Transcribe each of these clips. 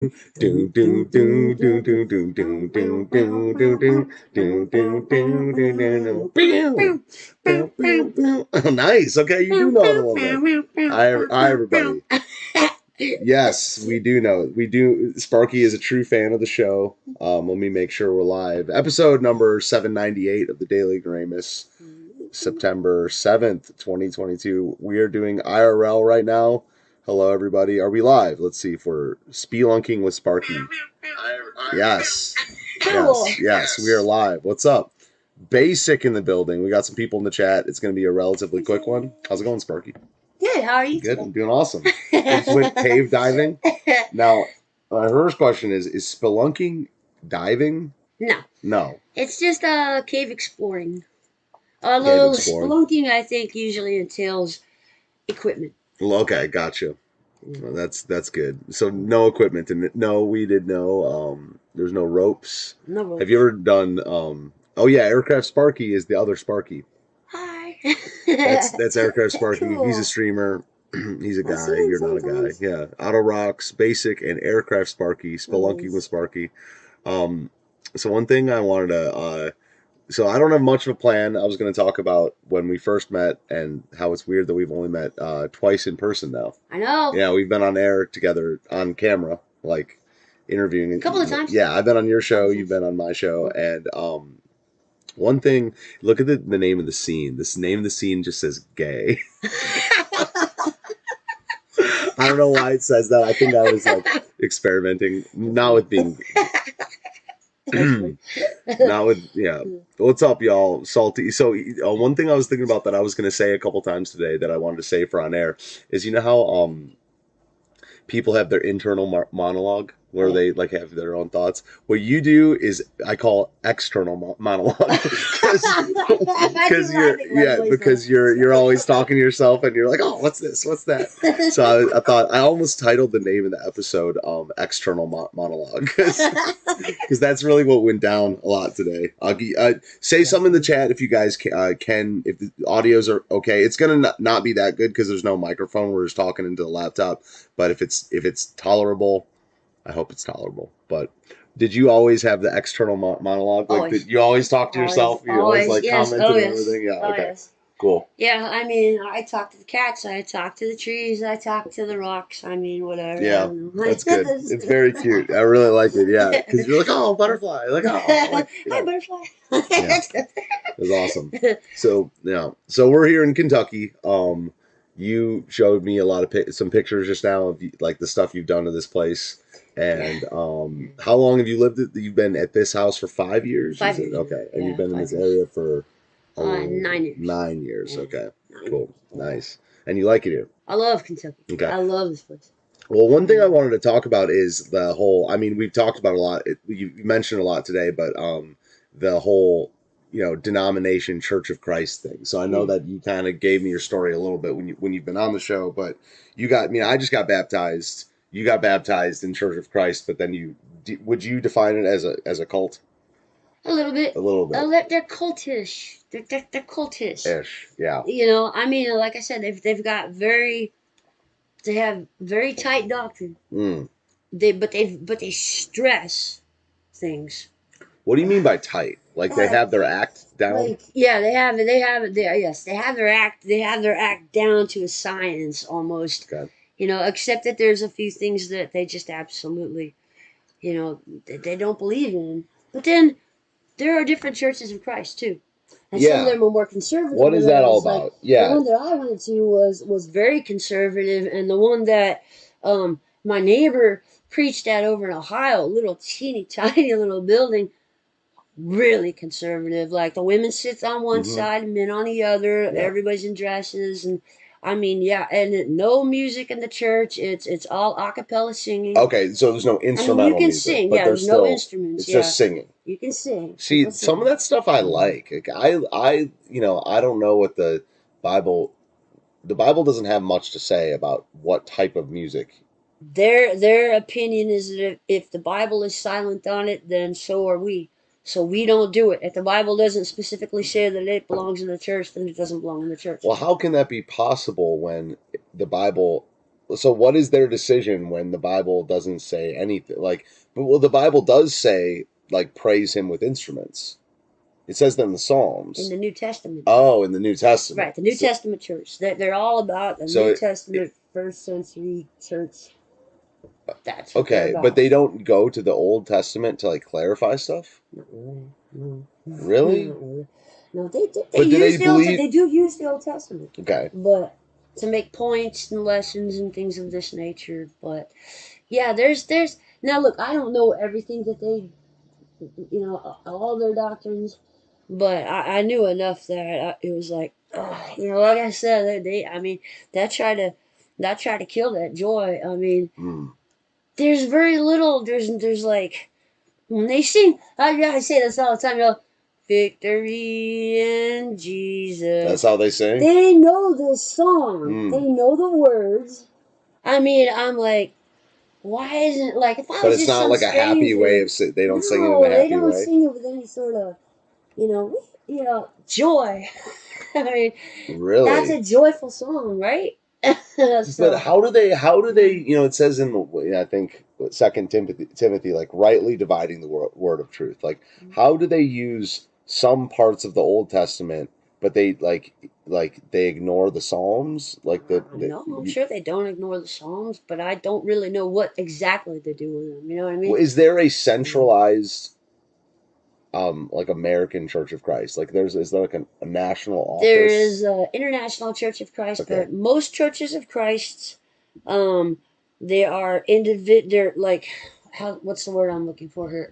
Do do do do do do do do do do do do do do do do. Nice. Okay, you do know it a little bit. Hi, everybody. Yes, we do know. We do. Sparky is a true fan of the show. Let me make sure we're live. Episode number 798 of the Daily Ignoramus, September 7th, 2022. We are doing IRL right now. Hello, everybody. Are we live? Let's see if we're spelunking with Sparky. Yes. Yes, we are live. What's up? Basic in the building. We got some people in the chat. It's going to be a relatively quick one. How's it going, Sparky? Good. How are you? Good. I'm doing awesome. Just went cave diving. Now, my first question is spelunking diving? No. No. It's just cave exploring. Although spelunking, I think, usually entails equipment. Well, okay, gotcha. Well, that's good. So no equipment and no weeded, there's no ropes. No ropes. Have you ever done oh yeah, Aircraft Sparky is the other Sparky. Hi. That's Aircraft Sparky. Cool. He's a streamer. He's a guy. You're not a guy. Yeah. Auto Rocks, Basic, and Aircraft Sparky. Spelunking with Sparky. So one thing I wanted to so I don't have much of a plan. I was going to talk about when we first met and how it's weird that we've only met twice in person now. I know. Yeah, we've been on air together on camera, like interviewing. A couple of times. Yeah, I've been on your show. You've been on my show. And one thing, look at the name of the scene. This name of the scene just says gay. I don't know why it says that. I think I was like experimenting, not with being... Not with, yeah. What's up, y'all? Salty. So one thing I was thinking about that I was going to say a couple times today that I wanted to say for on air is, you know how people have their internal monologue where they like have their own thoughts. What you do is I call external monologue because you're always talking to yourself and you're like, oh, what's this? What's that? So I thought I almost titled the name of the episode external monologue because that's really what went down a lot today. Say something in the chat if you guys can, if the audios are okay. It's gonna not be that good because there's no microphone. We're just talking into the laptop. But if it's tolerable, I hope it's tolerable. But did you always have the external monologue? Like, did you always talk to yourself? You always like comment and everything? Yeah, okay. Yes. Cool. Yeah, I mean, I talk to the cats, I talk to the trees, I talk to the rocks, I mean, whatever. Yeah, that's good. It's very cute. I really like it, yeah. Because you're like, oh, butterfly. Like, oh, like, hi, butterfly. Yeah. It was awesome. So, yeah. So we're here in Kentucky. You showed me a lot of some pictures just now of like the stuff you've done to this place. And how long have you lived? You've been at this house for 5 years? 5 years. Okay. And you've been in this area for 9 years. 9 years. Yeah. Okay. Cool. Nice. And you like it here? I love Kentucky. Okay. I love this place. Well, one thing I wanted to talk about is the whole, I mean, we've talked about a lot. You mentioned a lot today, but the whole, denomination Church of Christ thing. So I know that you kind of gave me your story a little bit when you've been on the show, but I just got baptized. You got baptized in Church of Christ, but then would you define it as a cult? A little bit. A little bit. They're cultish. They're cultish. Ish, yeah. I mean, like I said, they've got they have very tight doctrine. But they stress things. What do you mean by tight? Like they have their act down? Like, yeah, they have their act down to a science almost. Okay. Except that there's a few things that they just absolutely, they don't believe in. But then there are different churches of Christ too. And some of them are more conservative. What is that all about? The one that I went to was very conservative, and the one that my neighbor preached at over in Ohio, a little teeny tiny little building, really conservative. Like the women sit on one side, men on the other. Yeah. Everybody's in dresses, and I mean, yeah, and no music in the church. It's all a cappella singing. Okay, so there's no instrumental music. You can sing, yeah. There's no instruments. It's just singing. You can sing. See, some of that stuff I like. I don't know what the Bible doesn't have much to say about what type of music. Their opinion is that if the Bible is silent on it, then so are we. So we don't do it. If the Bible doesn't specifically say that it belongs in the church, then it doesn't belong in the church. Well, how can that be possible when the Bible so what is their decision when the Bible doesn't say anything? Like, but well, the Bible does say like praise Him with instruments. It says that in the Psalms. In the New Testament. Oh, in the New Testament. Right, the New Testament church. They're all about the New Testament first century church. That's what they're okay, about. but they don't go to the Old Testament to like clarify stuff. Not really. No. Really? Not really. No, they do use the Old Testament. Okay. But to make points and lessons and things of this nature. But yeah, there's now look, I don't know everything that they, all their doctrines, but I knew enough that it was like, like I said, I mean, that try to kill that joy. I mean, there's very little. There's like when they sing. I say this all the time. Victory in Jesus. That's how they sing? They know this song. They know the words. I mean, I'm like, why isn't like if I but was it's just not some like a happy stranger, way of they don't sing it in a happy way. They don't sing it with any sort of joy. I mean, really, that's a joyful song, right? So, but how do they? It says in I think Second Timothy, like rightly dividing the word of truth. Like, how do they use some parts of the Old Testament, but they they ignore the Psalms? Like no, I'm sure they don't ignore the Psalms, but I don't really know what exactly they do with them. You know what I mean? Is there a centralized like American Church of Christ? Like is there like a national office? There is International Church of Christ, okay. But most churches of Christ, they are they're like, what's the word I'm looking for here?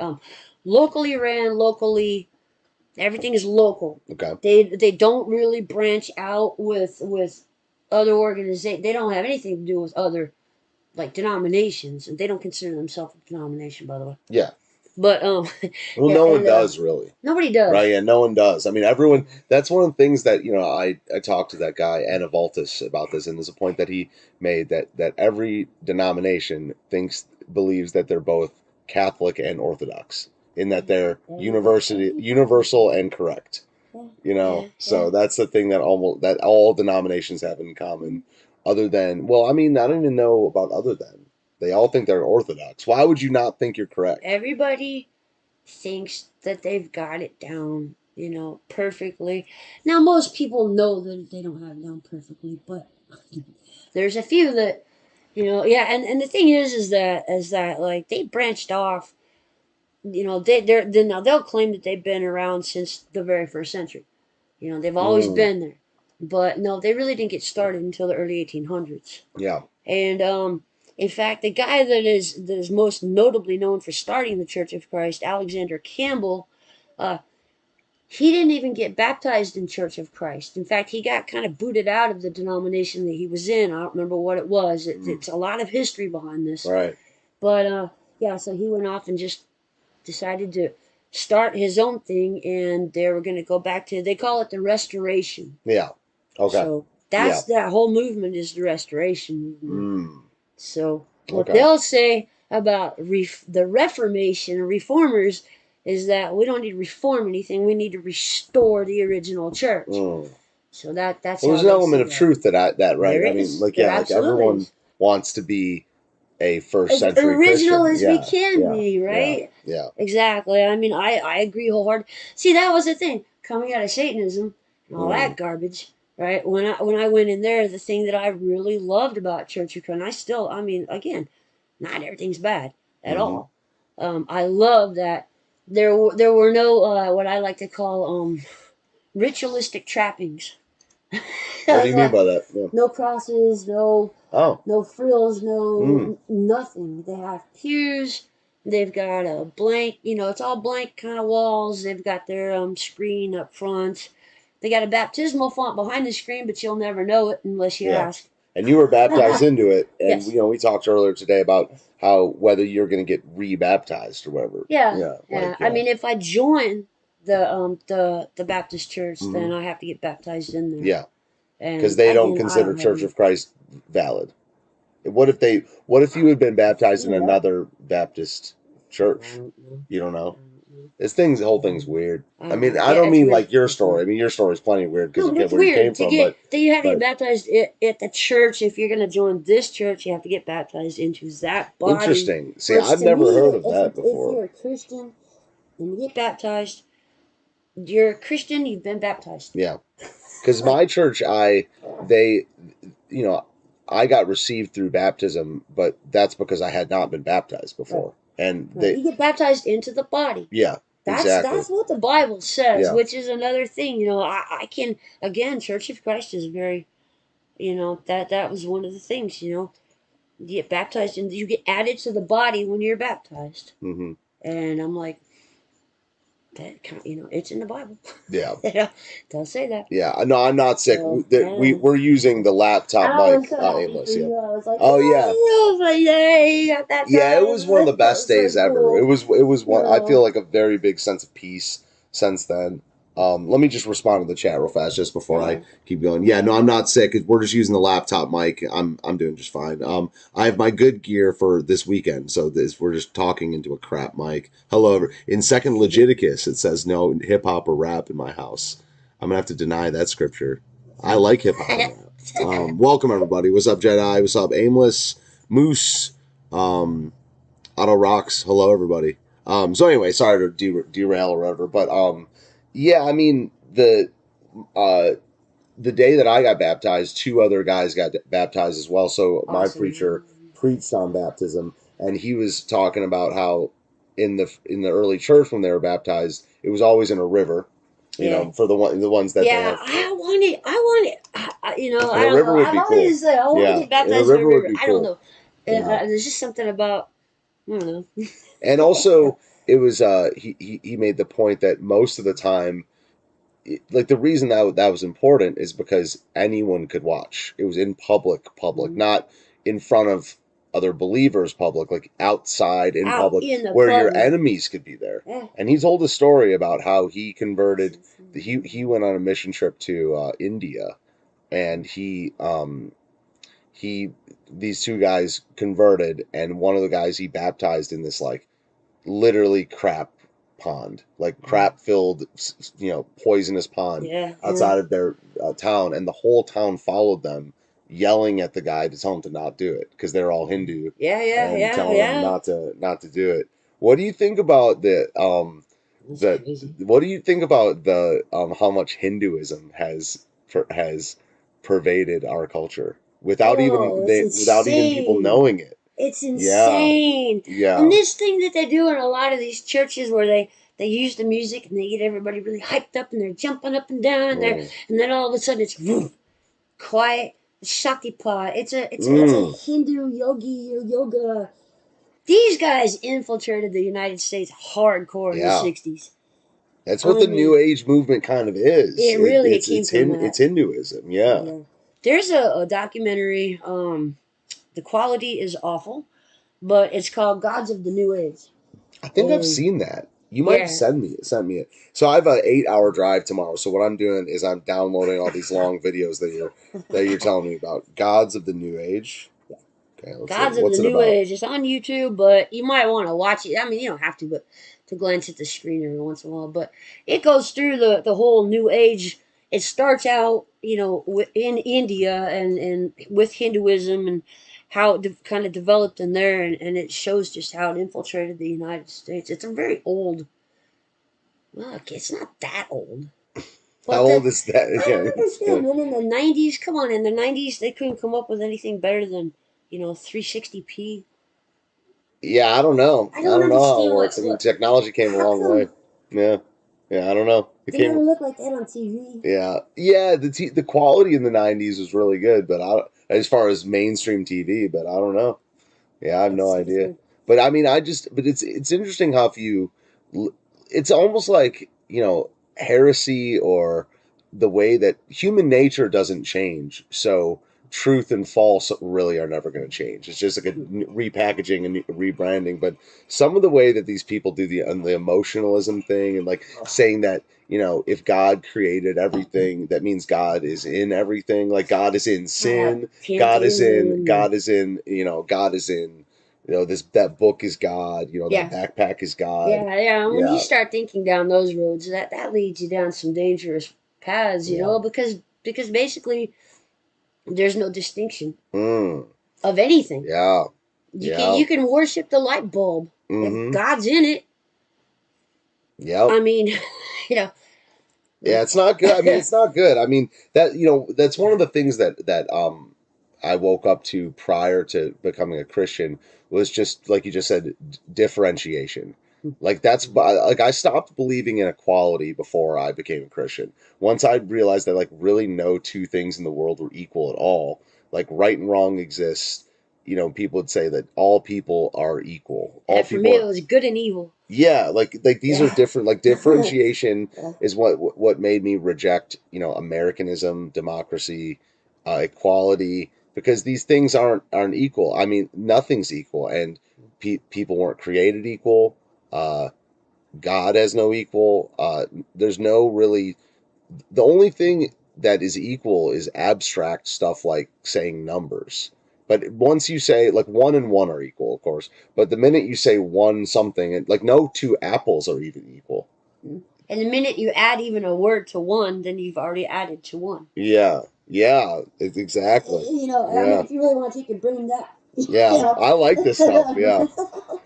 Locally ran, locally, everything is local. Okay. They don't really branch out with other organizations. They don't have anything to do with other like denominations, and they don't consider themselves a denomination, by the way. Yeah. But well, yeah, no one does really. Nobody does, right? Yeah, no one does. I mean, everyone. That's one of the things that I talked to that guy Anna Valtis about this, and there's a point that he made that every denomination believes that they're both Catholic and Orthodox, in that they're universal and correct. So that's the thing that all denominations have in common, other than I mean, I don't even know about other than. They all think they're Orthodox. Why would you not think you're correct? Everybody thinks that they've got it down, perfectly. Now, most people know that they don't have it down perfectly, but there's a few that, and the thing is that like they branched off, now they'll claim that they've been around since the very first century. They've always been there, but no, they really didn't get started until the early 1800s. Yeah. And in fact, the guy that is most notably known for starting the Church of Christ, Alexander Campbell, he didn't even get baptized in Church of Christ. In fact, he got kind of booted out of the denomination that he was in. I don't remember what it was. It's a lot of history behind this. Right. But so he went off and just decided to start his own thing, and they were going to go back to, they call it the Restoration. Yeah. Okay. So that whole movement is the Restoration movement. So what they'll say about the Reformation or Reformers is that we don't need to reform anything. We need to restore the original church. So that's there's an element of truth to that, right? There I mean, like everyone wants to be a first century original Christian. As we can be, right? Yeah. Exactly. I mean, I agree wholeheartedly. See, that was the thing coming out of Satanism and all that garbage. Right, when I went in there, the thing that I really loved about Church of Christ, I mean, again, not everything's bad at all. I love that there were no what I like to call ritualistic trappings. What do you mean by that? Yeah. No crosses, no frills, no nothing. They have pews. They've got a blank, it's all blank kind of walls. They've got their screen up front. They got a baptismal font behind the screen, but you'll never know it unless you ask. And you were baptized into it, and we talked earlier today about how whether you're going to get rebaptized or whatever. Yeah. I mean, if I join the Baptist church, then I have to get baptized in there. Yeah, because they don't consider Church of Christ valid. What if you had been baptized in another Baptist church? You don't know. The whole thing's weird. I mean, I Yeah, don't it's mean weird. like your story. I mean, your story's plenty weird because No, but it's where you came weird to from. get that you have to get But baptized at the church. If you're going to join this church, you have to get baptized into that body. interesting. See, Which I've to never me, heard of if that if before. you're a Christian and you get baptized, you're a Christian. You've been baptized. Yeah, because my church, they, you know, I got received through baptism, but that's because I had not been baptized before, and Right. they, You get baptized into the body. yeah, That's exactly, that's what the Bible says, yeah. which is another thing. I can again, Church of Christ is very, that was one of the things. You get baptized and you get added to the body when you're baptized. Hmm. And I'm like, that kind it's in the Bible. Yeah. Don't say that. Yeah, no, I'm not sick. So We're using the laptop I was mic, so happy for aimless. Yeah. you. I was like, Oh yeah, yeah, you got that yeah. It done. was one of the That best was so days ever. cool. It was one. I Yeah. feel like a very big sense of peace since then. Let me just respond to the chat real fast, just before I keep going. Yeah, no, I'm not sick. We're just using the laptop mic. I'm doing just fine. I have my good gear for this weekend, so we're just talking into a crap mic. Hello, in Second Leviticus, it says no hip hop or rap in my house. I'm gonna have to deny that scripture. I like hip hop and rap. Welcome everybody. What's up, Jedi? What's up, Aimless, Moose, Auto Rocks? Hello, everybody. So anyway, sorry to derail or whatever, but yeah, I mean uh, the day that I got baptized, two other guys got baptized as well. So my Awesome. preacher preached on baptism, and he was talking about how in the early church when they were baptized, it was always in a river. Yeah. For the ones that they Yeah, have. I And a don't river know. would I've be cool. always said I want to Yeah, get and a baptized in a river would river. be I don't cool. know. Yeah. There's just something about, I don't know. And also, it was he made the point that most of the time, like the reason that was important is because anyone could watch. It was in public, Mhm. not in front of other believers, public, like outside in Out public, in the where your public. enemies could be there. Yeah. And he told a story about how he converted. He went on a mission trip to India, and he these two guys converted, and one of the guys he baptized in this like literally crap pond, like crap filled, poisonous pond Yeah. outside of their town, and the whole town followed them, yelling at the guy to tell him to not do it because they're all Hindu and telling him not to do it. What do you think about That's crazy. what do you think about the how much Hinduism has pervaded our culture It's without even people insane. knowing it? It's Yeah, insane. And yeah. this thing that they do in a lot of these churches where they use the music and they get everybody really hyped up and they're jumping up and down and Mm. then all of a sudden it's quiet. Shaktipat. It's a Mm. Hindu yoga. These guys infiltrated the United States hardcore in the Yeah. '60s. That's I what the mean, New Age movement kind of is. it came from It's that. Hinduism. Yeah, Yeah. There's a documentary. The quality is awful, but it's called Gods of the New Age. I think I've And seen that. You might have yeah, sent me it. So I have an 8 hour drive tomorrow. So what I'm doing is I'm downloading all these long videos that you're telling me about. Gods of the New Age. Okay, let's see. Gods of the What's it New about? Age. It's on YouTube, but you might want to watch it. I mean, you don't have to, but to glance at the screen every once in a while. But it goes through the whole New Age. It starts out, in India and with Hinduism and how it kind of developed in there, and it shows just how it infiltrated the United States. It's a very old. Look, it's not that old. How But old is that? I don't Yeah. understand, man. In the '90s, come on, in the '90s, they couldn't come up with anything better than 360p. Yeah, I don't know. I I don't don't know how it understand works. I mean, technology came a how long way. come Yeah, yeah. I don't know. It they never came. look like that on TV. Yeah, yeah. The quality in the '90s was really good, but as far as mainstream TV, but I don't know. Yeah, I have no It's idea. weird. But I mean, but it's interesting how if it's almost like heresy or the way that human nature doesn't change. So truth and false really are never going to change. It's just like a repackaging and rebranding. But some of the way that these people do the emotionalism thing and like saying that if God created everything, that means God is in everything. Like God is in sin. God is in. Pantheism. God is in. God is in that book is God, Yeah. that backpack is God. Yeah. When you Yeah. start thinking down those roads, that leads you down some dangerous paths, Yeah. because basically there's no distinction Mm. of anything. Yeah. You can Yeah. you can worship the light bulb if Mm-hmm. God's in it. Yep. I mean, you know. Yeah, it's not good. I mean, it's not good. I mean, that's one of the things that I woke up to prior to becoming a Christian was just like you just said, differentiation. Like like I stopped believing in equality before I became a Christian. Once I realized that like really no two things in the world were equal at all. Like right and wrong exists. People would say that all people are equal. All And for me, people it are. was good and evil. Yeah, like these are Yeah. different. Like differentiation Yeah. is what made me reject Americanism, democracy, equality, because these things aren't equal. I mean, nothing's equal, and people weren't created equal. Uh, God has no equal. There's no really. The only thing that is equal is abstract stuff like saying numbers. But once you say like one and one are equal, of course. But the minute you say one something, like no two apples are even equal. And the minute you add even a word to one, then you've already added to one. Yeah, yeah, exactly. I mean, Yeah, if you really want to take your brain that. yeah. I like this stuff. Yeah.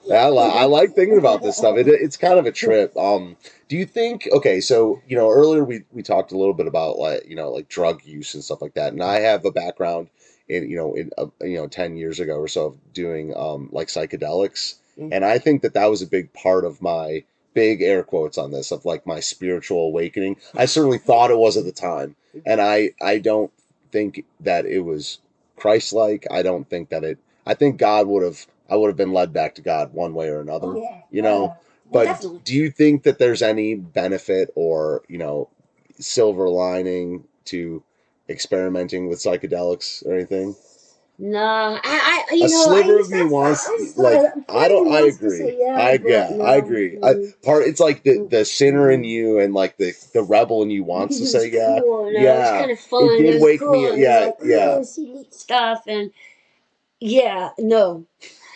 Yeah, I like thinking about this stuff. It's kind of a trip. Do you think? Okay, so earlier we talked a little bit about like drug use and stuff like that, and I have a background in 10 years ago or so of doing like psychedelics, and I think that was a big part of my big air quotes on this of like my spiritual awakening. I certainly thought it was at the time, and I don't think that it was Christ-like. I don't think that it. I think I would have been led back to God one way or another. Oh, yeah. But Definitely. do you think that there's any benefit or, silver lining to experimenting with psychedelics or anything? No, I A sliver of used me wants part I of me I wants to say agree. yeah, but I agree. It's like the sinner in you and like the rebel in you wants to because it was say yeah. cool, it was Yeah. kind of fun, It it did was wake cool, me and yeah, like, yeah. see neat stuff, and yeah, no,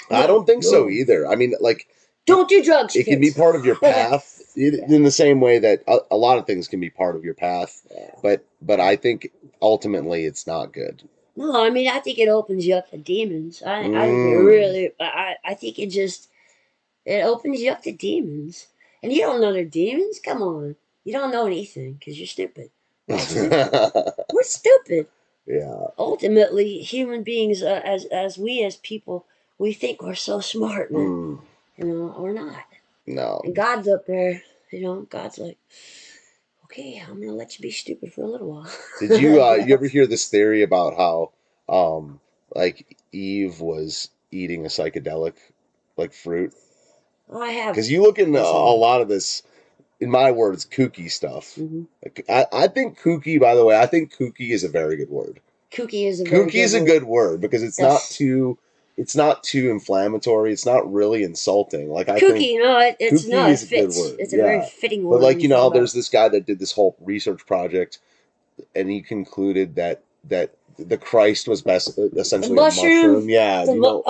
I don't think so no. either. I mean, like Don't do drugs, it can be kids. part of your path in the same way that a lot of things can be part of your path, Yeah. but I think ultimately it's not good. No, I mean, I think it opens you up to demons. I think it Mm. really, I think it opens you up to demons. And you don't know they're demons? Come on. You don't know anything because you're stupid. We're all stupid. We're stupid. Yeah. Ultimately, human beings, as we as people, we think we're so smart, man. Mm. We're not. No. And God's up there, God's like, okay, I'm going to let you be stupid for a little while. Did you ever hear this theory about how like Eve was eating a psychedelic like fruit? I have. Because you look into Yes, I a have. lot of this, in my words, kooky stuff. Mm-hmm. Like, I think kooky, by the way, I think kooky is a very good word. Kooky is a very Kooky is a good word because Yes. it's not too inflammatory. It's not really insulting. Like I think Kooky, it's kooky no, it is a good fits. word. It's a very Yeah. fitting But word when like you think how about there's it. this guy that did this whole research project and he concluded that the Christ was best essentially a mushroom. Yeah, tell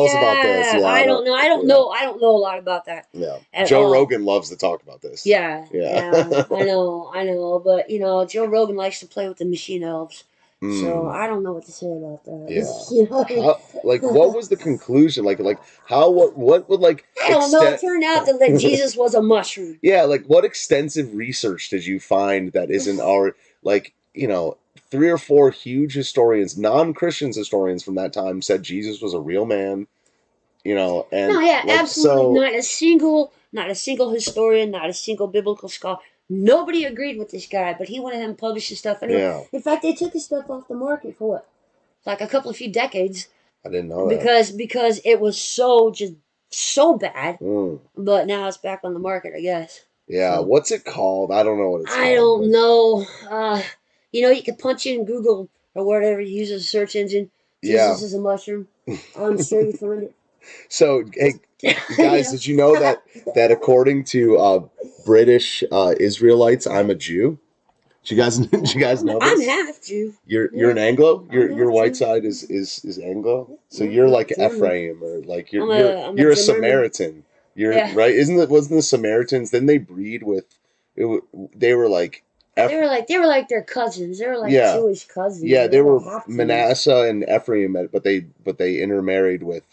us about this. Yeah, I don't know. I don't yeah. know. I don't know a lot about that Yeah. at Joe all. Rogan loves to talk about this. Yeah, Yeah. I know. But Joe Rogan likes to play with the machine elves, so I don't know what to say about that. Yeah. Like what was the conclusion? Like how what would like I don't know. It turned out that Jesus was a mushroom. Yeah, like what extensive research did you find that isn't our like, 3 or 4 huge historians, non-Christians historians from that time said Jesus was a real man, and No, yeah, like absolutely so not a single historian, not a single biblical scholar. Nobody agreed with this guy, but he went ahead and published his stuff anyway. yeah, In fact, they took his stuff off the market for what? Like a few decades. I didn't know Because it was so bad. that. But now it's back on the market, I guess. Yeah, So, what's it called? I don't know what it's I called. don't know. You could punch in Google or whatever you use as a search engine. Yeah. Jesus is a mushroom. I'm sure you find it. So, hey, guys, did you know that according to British Israelites, I'm a Jew? Did you guys know I'm this? half Jew. You're an Anglo. Your half white Jew. side is Anglo. So Yeah, you're I'm like German. Ephraim, or like I'm a you're a German. Samaritan. You're Yeah. right. Wasn't the Samaritans? Then they breed with. They were like They were like their cousins. They were like yeah, Jewish cousins. yeah. They They were were half Jews. Manasseh and Ephraim, but they intermarried with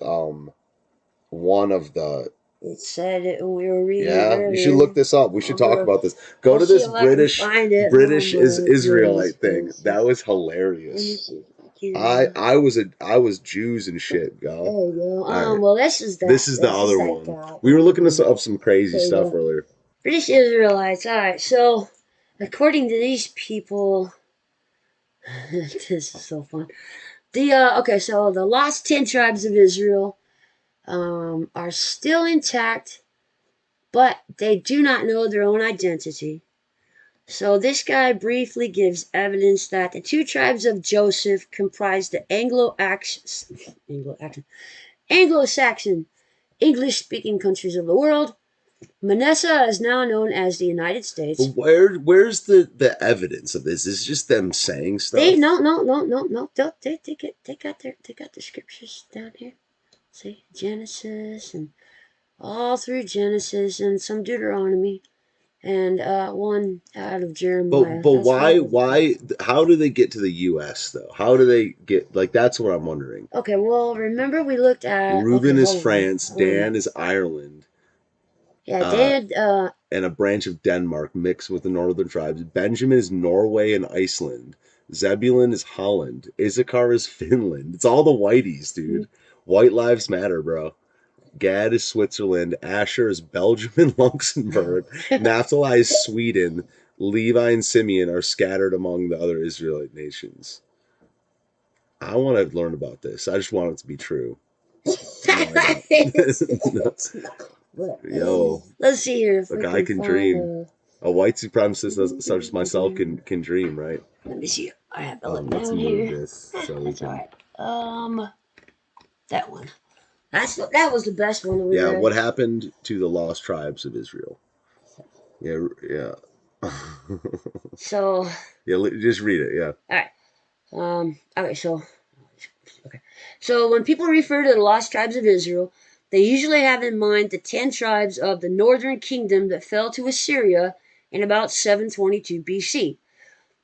one of the. It said it when we were reading Yeah, you should look earlier. this up. We should I'm talk gonna, about this. Go I'll to see this if I can find it. British is Yes, Israelite thing. yes. That was Let me hilarious. see if I can. I was Jews and shit, There go. you go. All right. Well, this is that. This is the This is other that one. guy. We were looking up some crazy There you stuff go. earlier. British Israelites. All right. So, according to these people, this is so fun. Okay. So the lost 10 tribes of Israel are still intact, but they do not know their own identity. So this guy briefly gives evidence that the 2 tribes of Joseph comprised the Anglo-Saxon English-speaking countries of the world. Manasseh is now known as the United States. But where's the evidence of this? Is just them saying stuff? They no. They got the scriptures down here. See, Genesis and all through Genesis and some Deuteronomy and one out of Jeremiah. But That's why how do they get to the US though? How do they get, like, that's what I'm wondering. Okay, well, remember we looked at. Okay, Reuben is hold on. France, Dan is Ireland. Yeah, Dan. And a branch of Denmark mixed with the northern tribes. Benjamin is Norway and Iceland. Zebulun is Holland. Issachar is Finland. It's all the whiteys, dude. White lives matter, bro. Gad is Switzerland. Asher is Belgium and Luxembourg. Naphtali is Sweden. Levi and Simeon are scattered among the other Israelite nations. I want to learn about this. I just want it to be true. It's not. Yo, Let's see here if a we guy can dream. A white supremacist such as myself can dream, right? Let me see. I have to look Let's down move here. this so we can. That one. That was the best one that we read. What happened to the lost tribes of Israel? Yeah. So. Yeah, just read it. Yeah. All right. Okay. So when people refer to the lost tribes of Israel, they usually have in mind the 10 tribes of the northern kingdom that fell to Assyria in about 722 BC.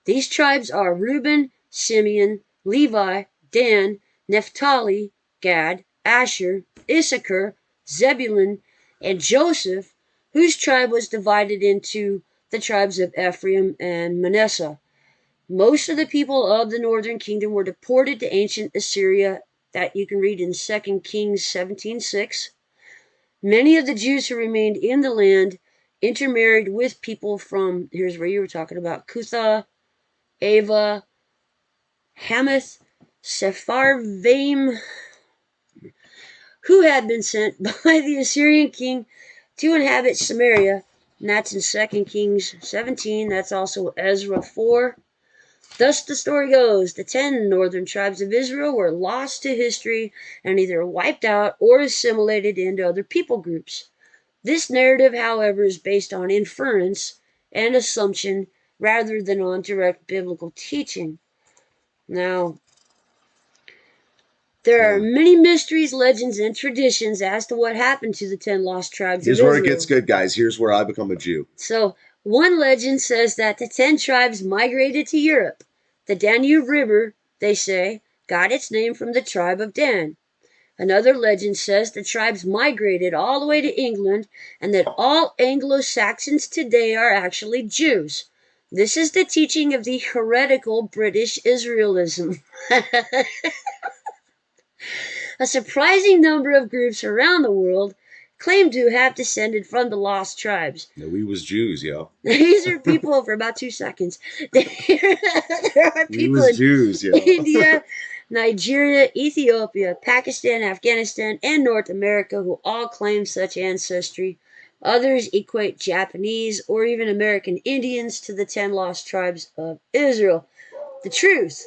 These tribes are Reuben, Simeon, Levi, Dan, Naphtali, Gad, Asher, Issachar, Zebulun, and Joseph, whose tribe was divided into the tribes of Ephraim and Manasseh. Most of the people of the northern kingdom were deported to ancient Assyria, that you can read in 2 Kings 17:6. Many of the Jews who remained in the land intermarried with people from, here's where you were talking about, Cutha, Ava, Hamath, Sepharvaim, who had been sent by the Assyrian king to inhabit Samaria. And that's in 2 Kings 17. That's also Ezra 4. Thus the story goes, the 10 northern tribes of Israel were lost to history and either wiped out or assimilated into other people groups. This narrative, however, is based on inference and assumption rather than on direct biblical teaching. Now, there are many mysteries, legends, and traditions as to what happened to the 10 lost tribes Here's of Israel. where it gets good, guys. Here's where I become a Jew. So, one legend says that the 10 tribes migrated to Europe. The Danube River, they say, got its name from the tribe of Dan. Another legend says the tribes migrated all the way to England and that all Anglo-Saxons today are actually Jews. This is the teaching of the heretical British Israelism. A surprising number of groups around the world claim to have descended from the lost tribes. No, we was Jews, yo. These are people for about 2 seconds. There are people in Jews, yo. India, Nigeria, Ethiopia, Pakistan, Afghanistan, and North America who all claim such ancestry. Others equate Japanese or even American Indians to the 10 lost tribes of Israel. The truth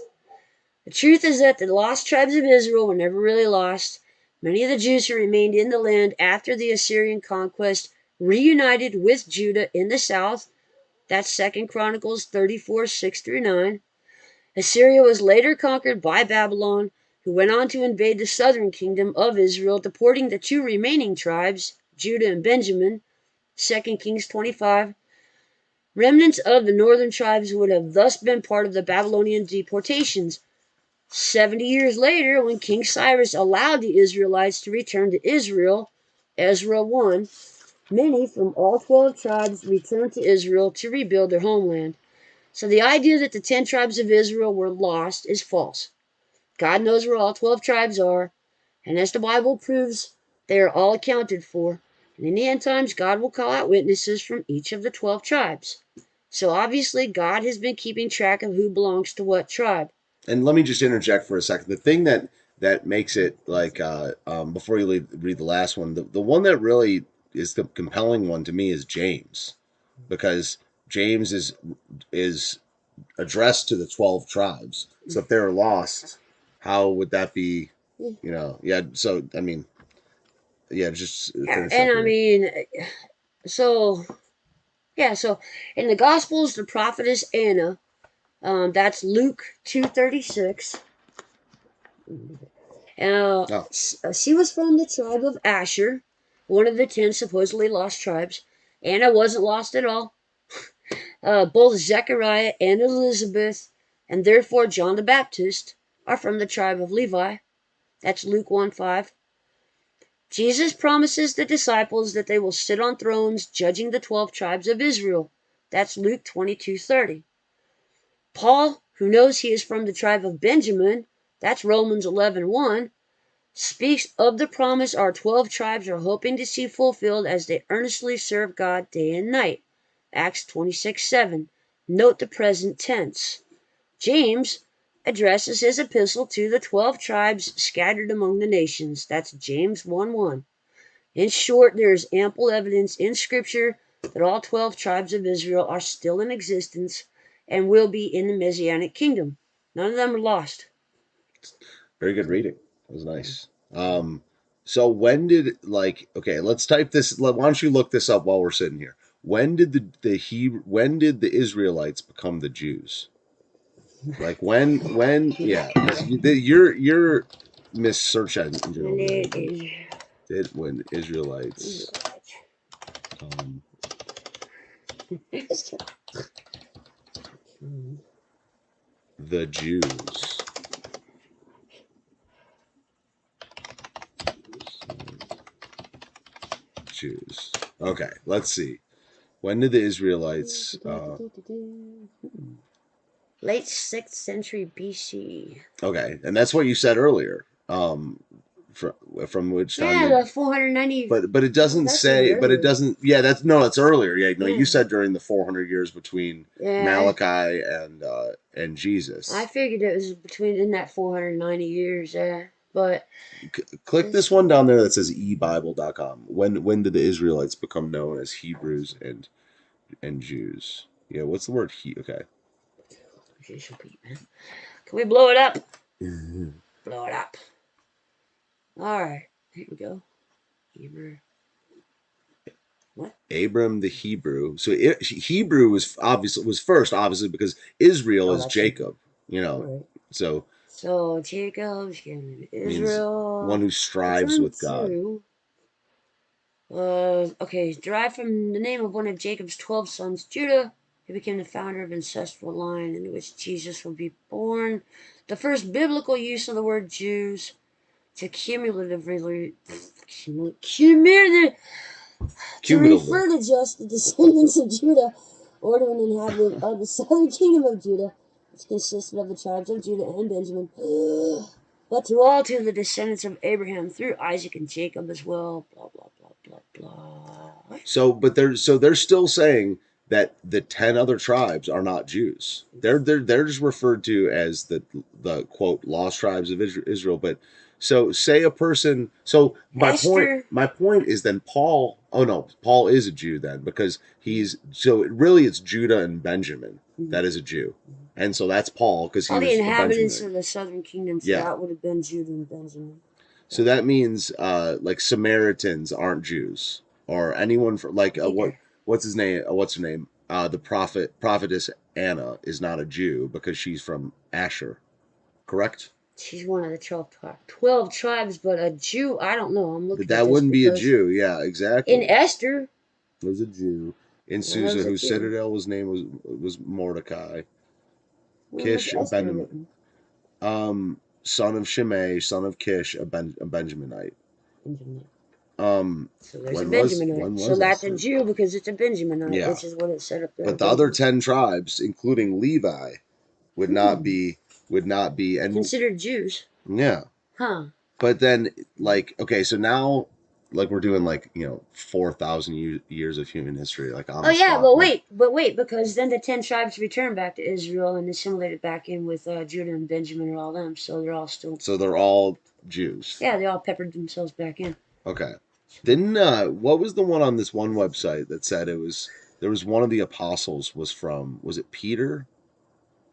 is that the lost tribes of Israel were never really lost. Many of the Jews who remained in the land after the Assyrian conquest reunited with Judah in the south. That's 2 Chronicles 34, 6 through 9. Assyria was later conquered by Babylon, who went on to invade the southern kingdom of Israel, deporting the two remaining tribes, Judah and Benjamin, 2 Kings 25. Remnants of the northern tribes would have thus been part of the Babylonian deportations. 70 years later, when King Cyrus allowed the Israelites to return to Israel, Ezra 1, many from all 12 tribes returned to Israel to rebuild their homeland. So the idea that the 10 tribes of Israel were lost is false. God knows where all 12 tribes are, and as the Bible proves, they are all accounted for. And in the end times, God will call out witnesses from each of the 12 tribes. So obviously, God has been keeping track of who belongs to what tribe. And let me just interject for a second. The thing that makes it like before you read the last one, the one that really is the compelling one to me is James, because James is addressed to the 12 tribes. So if they're lost, how would that be? You know, yeah. So I mean, yeah, just finish And up I here. mean, so so in the Gospels, the prophetess Anna, that's Luke 2:36. Oh, She was from the tribe of Asher, one of the 10 supposedly lost tribes. Anna wasn't lost at all. Both Zechariah and Elizabeth, and therefore John the Baptist, are from the tribe of Levi. That's Luke 1:5. Jesus promises the disciples that they will sit on thrones judging the 12 tribes of Israel. That's Luke 22:30. Paul, who knows he is from the tribe of Benjamin, that's Romans 11:1, speaks of the promise our 12 tribes are hoping to see fulfilled as they earnestly serve God day and night. Acts 26:7. Note the present tense. James addresses his epistle to the 12 tribes scattered among the nations. That's James 1:1. In short, there is ample evidence in Scripture that all 12 tribes of Israel are still in existence and will be in the Messianic kingdom. None of them are lost. very good reading. It was nice. So when did okay, let's type this. Why don't you look this up while we're sitting here? When did when did the Israelites become the Jews? Like yeah, because you're Miss Search Engine over there. Did when Israelites become the Jews? Jews. Okay, let's see. When did the Israelites? Late 6th century BC. Okay, and that's what you said earlier. From which time? Yeah, the 490. But it doesn't say. But it doesn't. Yeah, that's no. That's earlier. Yeah, no. You said during the 400 years between Malachi and Jesus. I figured it was between in that 490 years. But click this one down there that says ebible.com. When did the Israelites become known as Hebrews and Jews? Yeah, what's the word he? Okay. Can we blow it up? Blow it up. All right, here we go. Hebrew. What? Abram the Hebrew. So Hebrew was first, obviously, because Israel is Jacob. You know, right. So Jacob's given Israel, one who strives with God. Okay, derived from the name of one of Jacob's 12 sons, Judah, who became the founder of ancestral line into which Jesus will be born. The first biblical use of the word Jews to cumulatively to refer to just the descendants of Judah, or to an inhabitant of the southern kingdom of Judah, which consisted of the tribes of Judah and Benjamin, but to the descendants of Abraham through Isaac and Jacob as well. Blah blah blah blah blah. So, but they're still saying that the 10 other tribes are not Jews. They're just referred to as the quote lost tribes of Israel. But so say a person. So my point is then Paul. Oh no, Paul is a Jew then, because it's Judah and Benjamin that is a Jew, and so that's Paul because he was the inhabitants of the southern kingdom. So that would have been Judah and Benjamin. So that means like Samaritans aren't Jews, or anyone for what's his name? What's her name? the prophetess Anna is not a Jew because she's from Asher, correct? She's one of the 12 tribes, but a Jew, I don't know. I'm But looking at that this wouldn't be a because Jew. Yeah, in exactly. Esther, Was a Jew. In there Susa, was a whose Jew. citadel was name was Mordecai. Where was Kish, a Esther written? son of Shimei, son of Kish, a Benjaminite. Benjamin. Um, So there's a Benjaminite. when So was that's a Esther? Jew because it's a Benjaminite, Yeah, which is what it said up there. but the other Benjamin. 10 tribes, including Levi, would not Hmm. be and Considered Jews. yeah. Huh. But then, like, okay, so now, like, we're doing like 4,000 years of human history, like on Oh the yeah, spot. Like, but wait, because then the 10 tribes returned back to Israel and assimilated back in with Judah and Benjamin and all them. So they're all still, so they're all Jews. yeah, they all peppered themselves back in. Okay. Didn't what was the one on this one website that said there was one of the apostles was it Peter?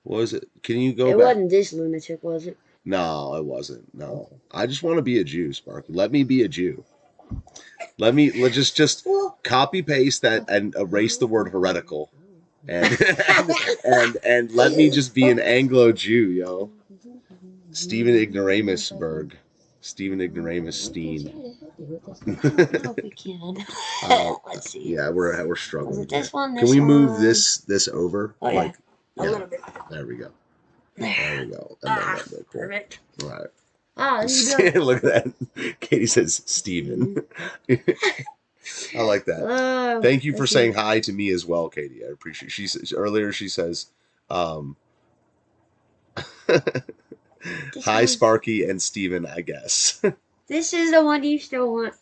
What was it? Can you go It back? wasn't this lunatic, was it? No, it wasn't. No. Okay. I just want to be a Jew, Sparky. Let me be a Jew. Let's just Well, copy paste that and erase the word heretical and and let me just be an Anglo Jew, yo. Stephen Ignoramusberg. Stephen Ignoramus Steen. if we can. Let's see. Yeah, we're Was struggling it this here. one? Can This we move one? this over? Oh yeah, Like, a yeah, little bit. there we go. There. There we go. And then Ah, cool. perfect. All right. Ah, then you done. Look at that. Katie says Steven. I like that. Thank you for saying hi to me as well, Katie. I appreciate. Earlier she says, um, "Hi, Sparky and Steven, I guess." This is the one you still want.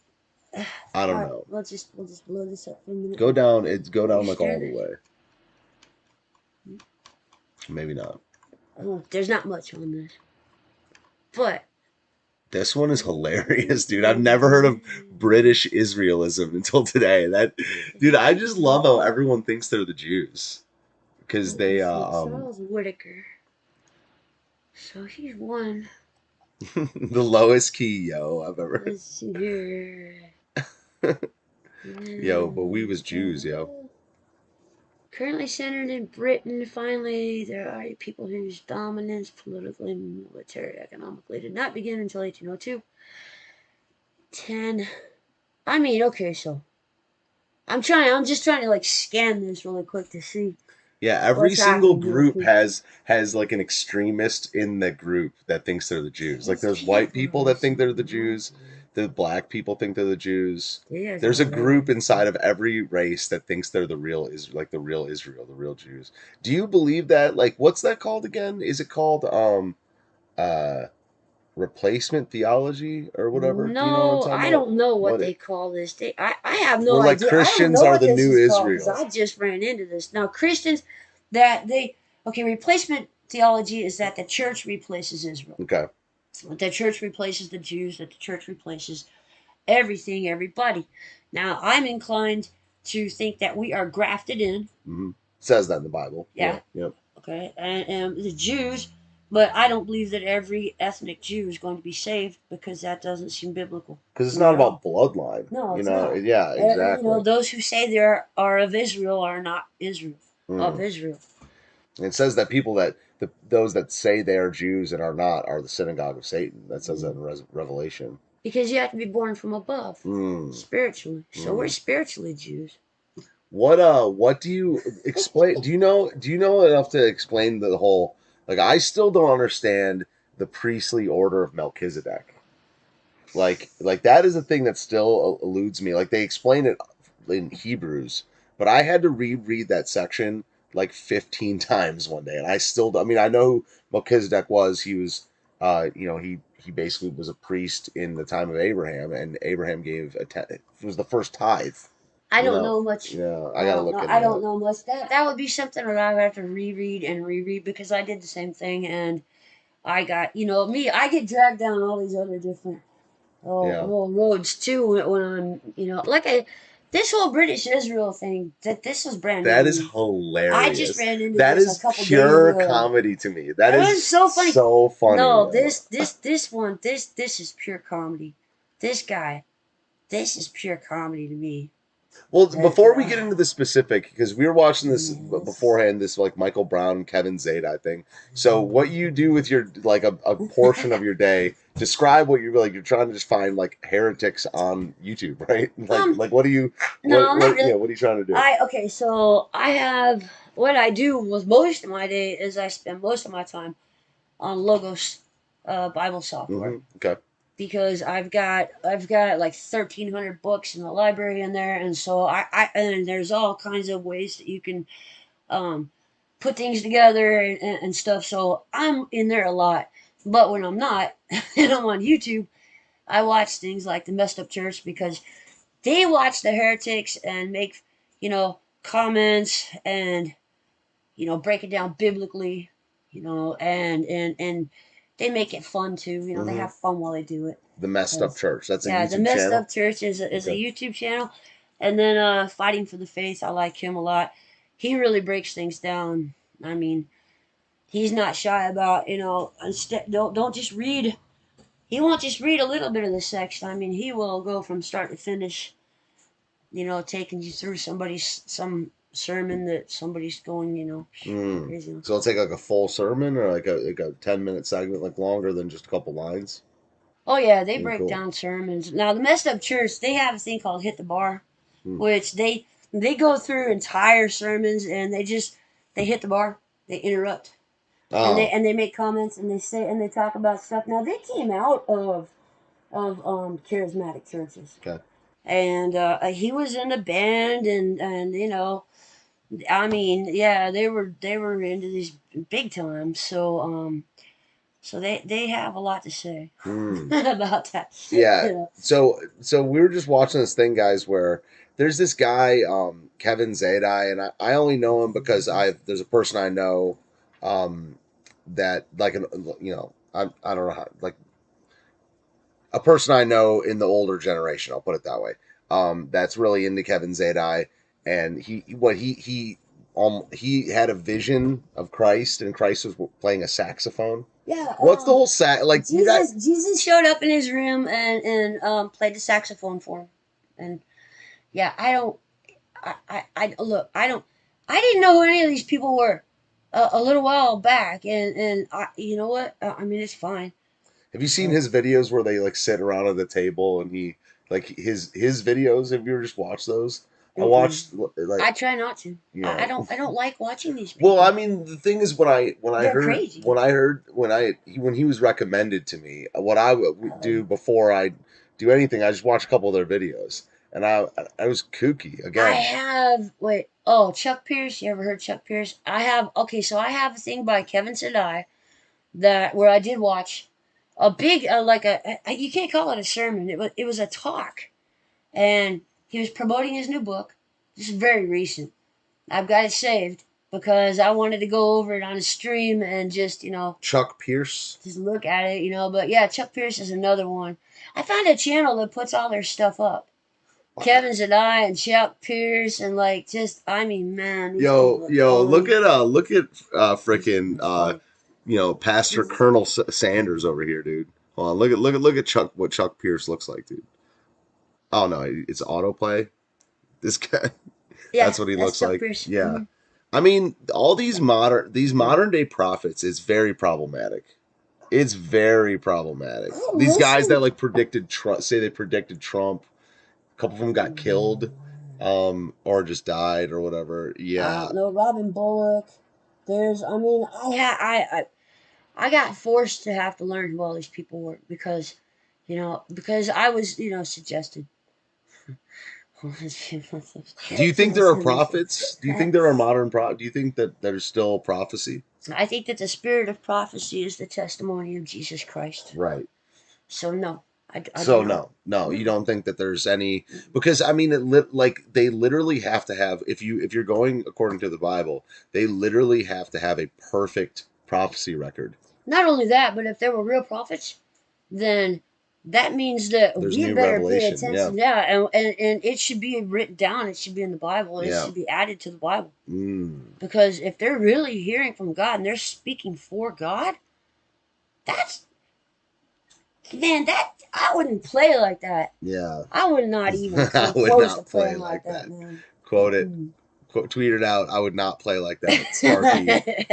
I don't Alright, know. we'll just blow this up for a minute. Go down. Go down like all Stir the this. way. Maybe not. Oh, there's not much on this, but This one is hilarious, dude. I've never heard of British Israelism until today. Dude, I just love how everyone thinks they're the Jews because they Charles Whitaker. So he's one. the lowest key, yo, I've ever. Let's see here. Yo, but we was Jews, yo. Currently centered in Britain, finally, there are people whose dominance, politically, military, economically, did not begin until 1802. 10. I mean, okay, so I'm just trying to like scan this really quick to see. Yeah, every single group has like an extremist in the group that thinks they're the Jews. Like there's white people that think they're the Jews. The black people think they're the Jews. There's a group inside of every race that thinks they're the real the real Israel, the real Jews. Do you believe that? Like, what's that called again? Is it called uh replacement theology or whatever? Do you know what I'm No, talking I about? don't know what they call this. I have no Where like idea. I don't Christians know are what the this new is called because Israel. I just ran into this. Now Christians, replacement theology is that the church replaces Israel. Okay. That the church replaces the Jews. That the church replaces everything, everybody. Now I'm inclined to think that we are grafted in. Mm-hmm. Says that in the Bible. Yeah. Yep. Okay. And the Jews, but I don't believe that every ethnic Jew is going to be saved because that doesn't seem biblical. Because it's not about bloodline. No, it's not. Yeah, exactly. Those who say they are of Israel are not Israel of Israel. It says that those that say they are Jews and are not are the synagogue of Satan. That says that in Revelation. Because you have to be born from above, spiritually. So we're spiritually Jews. What do you explain? Do you know enough to explain the whole? Like, I still don't understand the priestly order of Melchizedek. Like that is a thing that still eludes me. Like they explain it in Hebrews, but I had to reread that section like 15 times one day, and I still. I mean, I know who Melchizedek was. He was, he basically was a priest in the time of Abraham, and Abraham gave it was the first tithe. I don't know much. Yeah, I gotta look into I don't know much. That would be something that I would have to reread and reread because I did the same thing and I got me. I get dragged down all these other different little roads too when I'm this whole British Israel thing. This was brand new. That is hilarious. I just ran into that this is a couple pure days ago. Comedy to me. That is so funny. So funny. No, this is pure comedy. This guy, this is pure comedy to me. Well, before we get into the specific, because we were watching this beforehand, this like Michael Brown and Kevin Zadai thing. So, what you do with your like a portion of your day? Describe what you're like. You're trying to just find like heretics on YouTube, right? Like what do you No, not what really. what are you trying to do? Okay, so I have what I do with most of my day is I spend most of my time on Logos Bible software Okay. because I've got like 1,300 books in the library in there, and so I and there's all kinds of ways that you can um, put things together and stuff. So I'm in there a lot, but when I'm not and I'm on YouTube, I watch things like the Messed Up Church because they watch the heretics and make comments and break it down biblically, and they make it fun too. They have fun while they do it. The Messed Up Church. That's a Yeah, the YouTube Messed channel. Up Church is a Okay. YouTube channel, and then Fighting for the Faith. I like him a lot. He really breaks things down. I mean, he's not shy about instead don't just read. He won't just read a little bit of the section. I mean, he will go from start to finish. Taking you through some sermon that somebody's going, Mm. crazy. So it'll take like a full sermon or like a 10-minute segment, like longer than just a couple lines. Oh yeah, they break Cool. down sermons. Now the Messed Up Church, they have a thing called Hit the Bar, Mm. which they go through entire sermons and they hit the bar, they interrupt, and they Oh. and they make comments and they say and they talk about stuff. Now they came out of charismatic churches, Okay. and he was in a band and I mean, yeah, they were into these big time. So they have a lot to say about that. Yeah. You know. So we were just watching this thing, guys, where there's this guy, Kevin Zadai, and I only know him because there's a person I know, that like I don't know how like a person I know in the older generation. I'll put it that way. That's really into Kevin Zadai, and he had a vision of Christ, and Christ was playing a saxophone. Yeah. What's the whole like? You got Jesus showed up in his room and played the saxophone for him, and yeah, I don't. I look. I didn't know who any of these people were a little while back, and you know what? I mean, it's fine. Have you seen his videos where they like sit around at the table and he like his videos? Have you ever just watched those? I Mm-mm. watched like I try not to. yeah. I don't like watching these people. Well, I mean, the thing is, They're crazy. When he was recommended to me, what I would do before I do anything, I just watch a couple of their videos, and I was kooky I again. have wait. Oh, Chuck Pierce. You ever heard Chuck Pierce? I have. Okay, so I have a thing by Kevin Sadai that where I did watch a big like you can't call it a sermon. It was a talk, and he was promoting his new book. This is very recent. I've got it saved because I wanted to go over it on a stream and just Chuck Pierce. just look at it. But yeah, Chuck Pierce is another one. I found a channel that puts all their stuff up. Kevin's and I and Chuck Pierce and like just I mean man these people are Look funny. at frickin' Funny. Pastor Colonel Sanders over here, dude. Hold on, look at Chuck what Chuck Pierce looks like, dude. Oh no, it's autoplay. This guy, Yeah, that's what he that's looks Chuck like. Pierce. Yeah, Mm-hmm. I mean, all these modern day prophets is very problematic. It's very problematic. These guys that like predicted Trump, say they predicted Trump. A couple of them got killed, or just died or whatever. Yeah. No, Robin Bullock. There's, I mean, I got forced to have to learn who all these people were because I was, suggested. Do you think there are prophets? Do you think there are modern Do you think that there's still prophecy? I think that the spirit of prophecy is the testimony of Jesus Christ. Right. So no, I do So not. no, you don't think that there's any because I mean like they literally have to have if you're going according to the Bible, they literally have to have a perfect prophecy record. Not only that, but if there were real prophets, then that means that There's we new better pay revelation. Yeah. attention. Yeah, and it should be written down. It should be in the Bible. It Yeah. should be added to the Bible. Mm. Because if they're really hearing from God and they're speaking for God, that's man, that I wouldn't play like that. Yeah. I would not even I come would close to not play playing like like that, that. man. Quote it. Mm-mm. Tweet it out. I would not play like that. Sparky,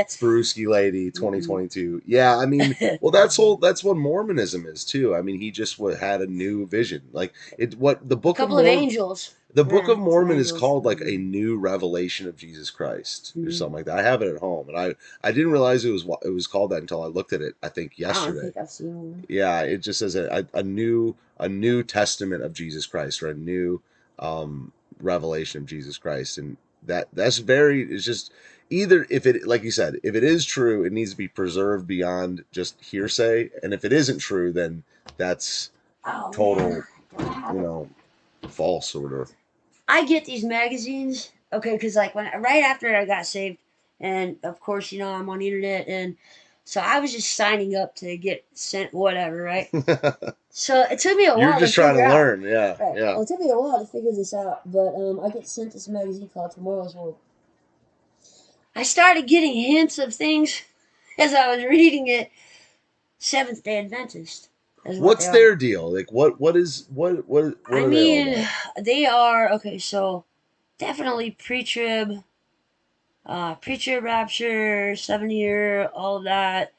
Spruski Lady, 2022. Yeah, I mean, well, that's what Mormonism is too. I mean, he just had a new vision. Like what the A Book of couple of Mormon. angels. The Book Yeah, of some Mormon is angels. called like a new revelation of Jesus Christ or Mm-hmm. something like that. I have it at home, and I didn't realize it was called that until I looked at it. I think I don't yesterday. think I've seen one. Yeah, it just says a new testament of Jesus Christ, or a new um, revelation of Jesus Christ, and that's very. It's just either, if it, like you said, if it is true, it needs to be preserved beyond just hearsay, and if it isn't true, then that's Oh man, total, you know, false or whatever. I get these magazines. Okay, because like when right after I got saved, and of course I'm on the internet, and so I was just signing up to get sent whatever, right? So it took me a You're while to just trying to figure out. learn, yeah, Right. yeah. Well, it took me a while to figure this out, but I get sent this magazine called Tomorrow's World. I started getting hints of things as I was reading it. Seventh Day Adventist is what they What's are. their deal? Like, what I are they all mean, about? they are okay. So definitely pre-trib, pre-trib rapture, 7 year, all of that.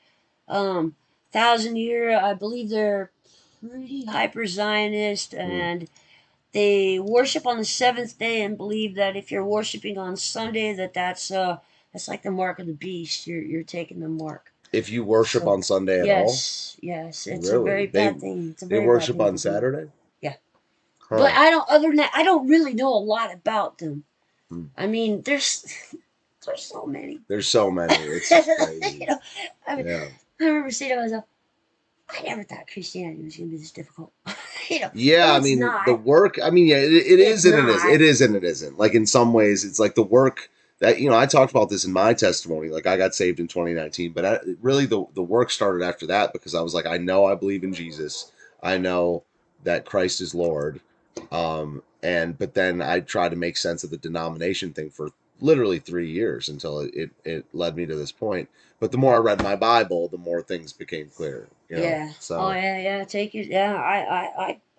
1,000 year. I believe they're pretty hyper Zionist, Hmm. and they worship on the seventh day and believe that if you're worshiping on Sunday, that's like the mark of the beast. You're taking the mark. If you worship So on Sunday at all, yes, yes, it's a really, very bad thing. It's a they very bad worship thing on to do. Saturday, Yeah, but huh? I don't. Other than that, I don't really know a lot about them. Hmm. I mean, there's so many. There's so many. It's just you crazy. know, I mean, Yeah. I remember saying to myself, I never thought Christianity was going to be this difficult. Yeah, And I it's mean the not. work. I mean, yeah, it It's is and it is. not. It is and it isn't. Like in some ways, it's like the work that I talked about this in my testimony. Like I got saved in 2019, but really the work started after that because I was like, I know I believe in Jesus. I know that Christ is Lord. And but then I tried to make sense of the denomination thing for literally 3 years until it led me to this point. But the more I read my Bible, the more things became clear. Yeah. Oh So. yeah, yeah. Take your yeah.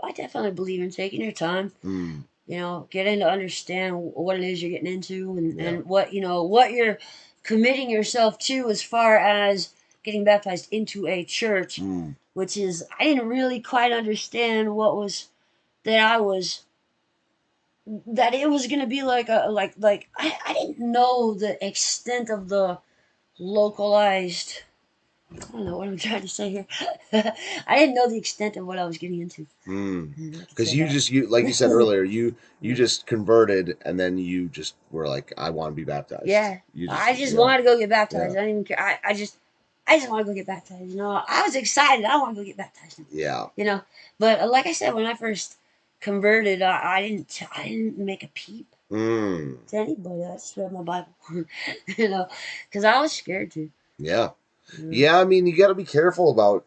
I definitely believe in taking your time. Mm, Getting to understand what it is you're getting into, and yeah. what you're committing yourself to as far as getting baptized into a church, Mm, which is I didn't really quite understand what was that I was that it was gonna be like a like I didn't know the extent of the localized. I don't know what I'm trying to say here. I didn't know the extent of what I was getting into. mm. I can Because say you that. just you like you said earlier, you just converted and then you just were like, I want to be baptized. Yeah, You just I just wanted to go get baptized. yeah, I didn't even care. I just want to go get baptized. I was excited. I want to go get baptized. yeah. You know, but like I said, when I first converted, I didn't make a peep Mm, to anybody. I just read my Bible. you know, because I was scared to. yeah. You know? Yeah, I mean you gotta be careful about,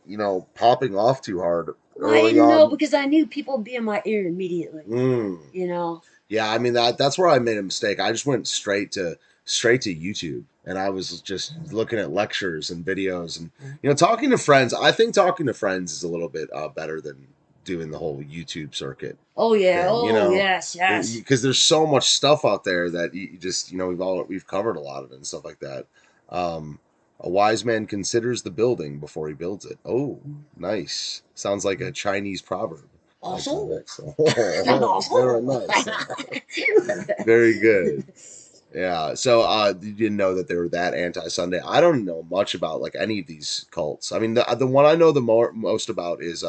popping off too hard Well, I early didn't know on. because I knew people would be in my ear immediately. Mm. You know. Yeah, I mean that's where I made a mistake. I just went straight to YouTube, and I was just looking at lectures and videos, and talking to friends. I think talking to friends is a little bit better than doing the whole YouTube circuit Oh yeah. thing. Oh yes. Yes. Because there's so much stuff out there that you just we've covered a lot of it and stuff like that. Um, a wise man considers the building before he builds it. Oh, nice. Sounds like a Chinese proverb. Like Also. that. So, very nice. Very good. Yeah. So you didn't know that they were that anti-Sunday. I don't know much about like any of these cults. I mean, the one I know most about is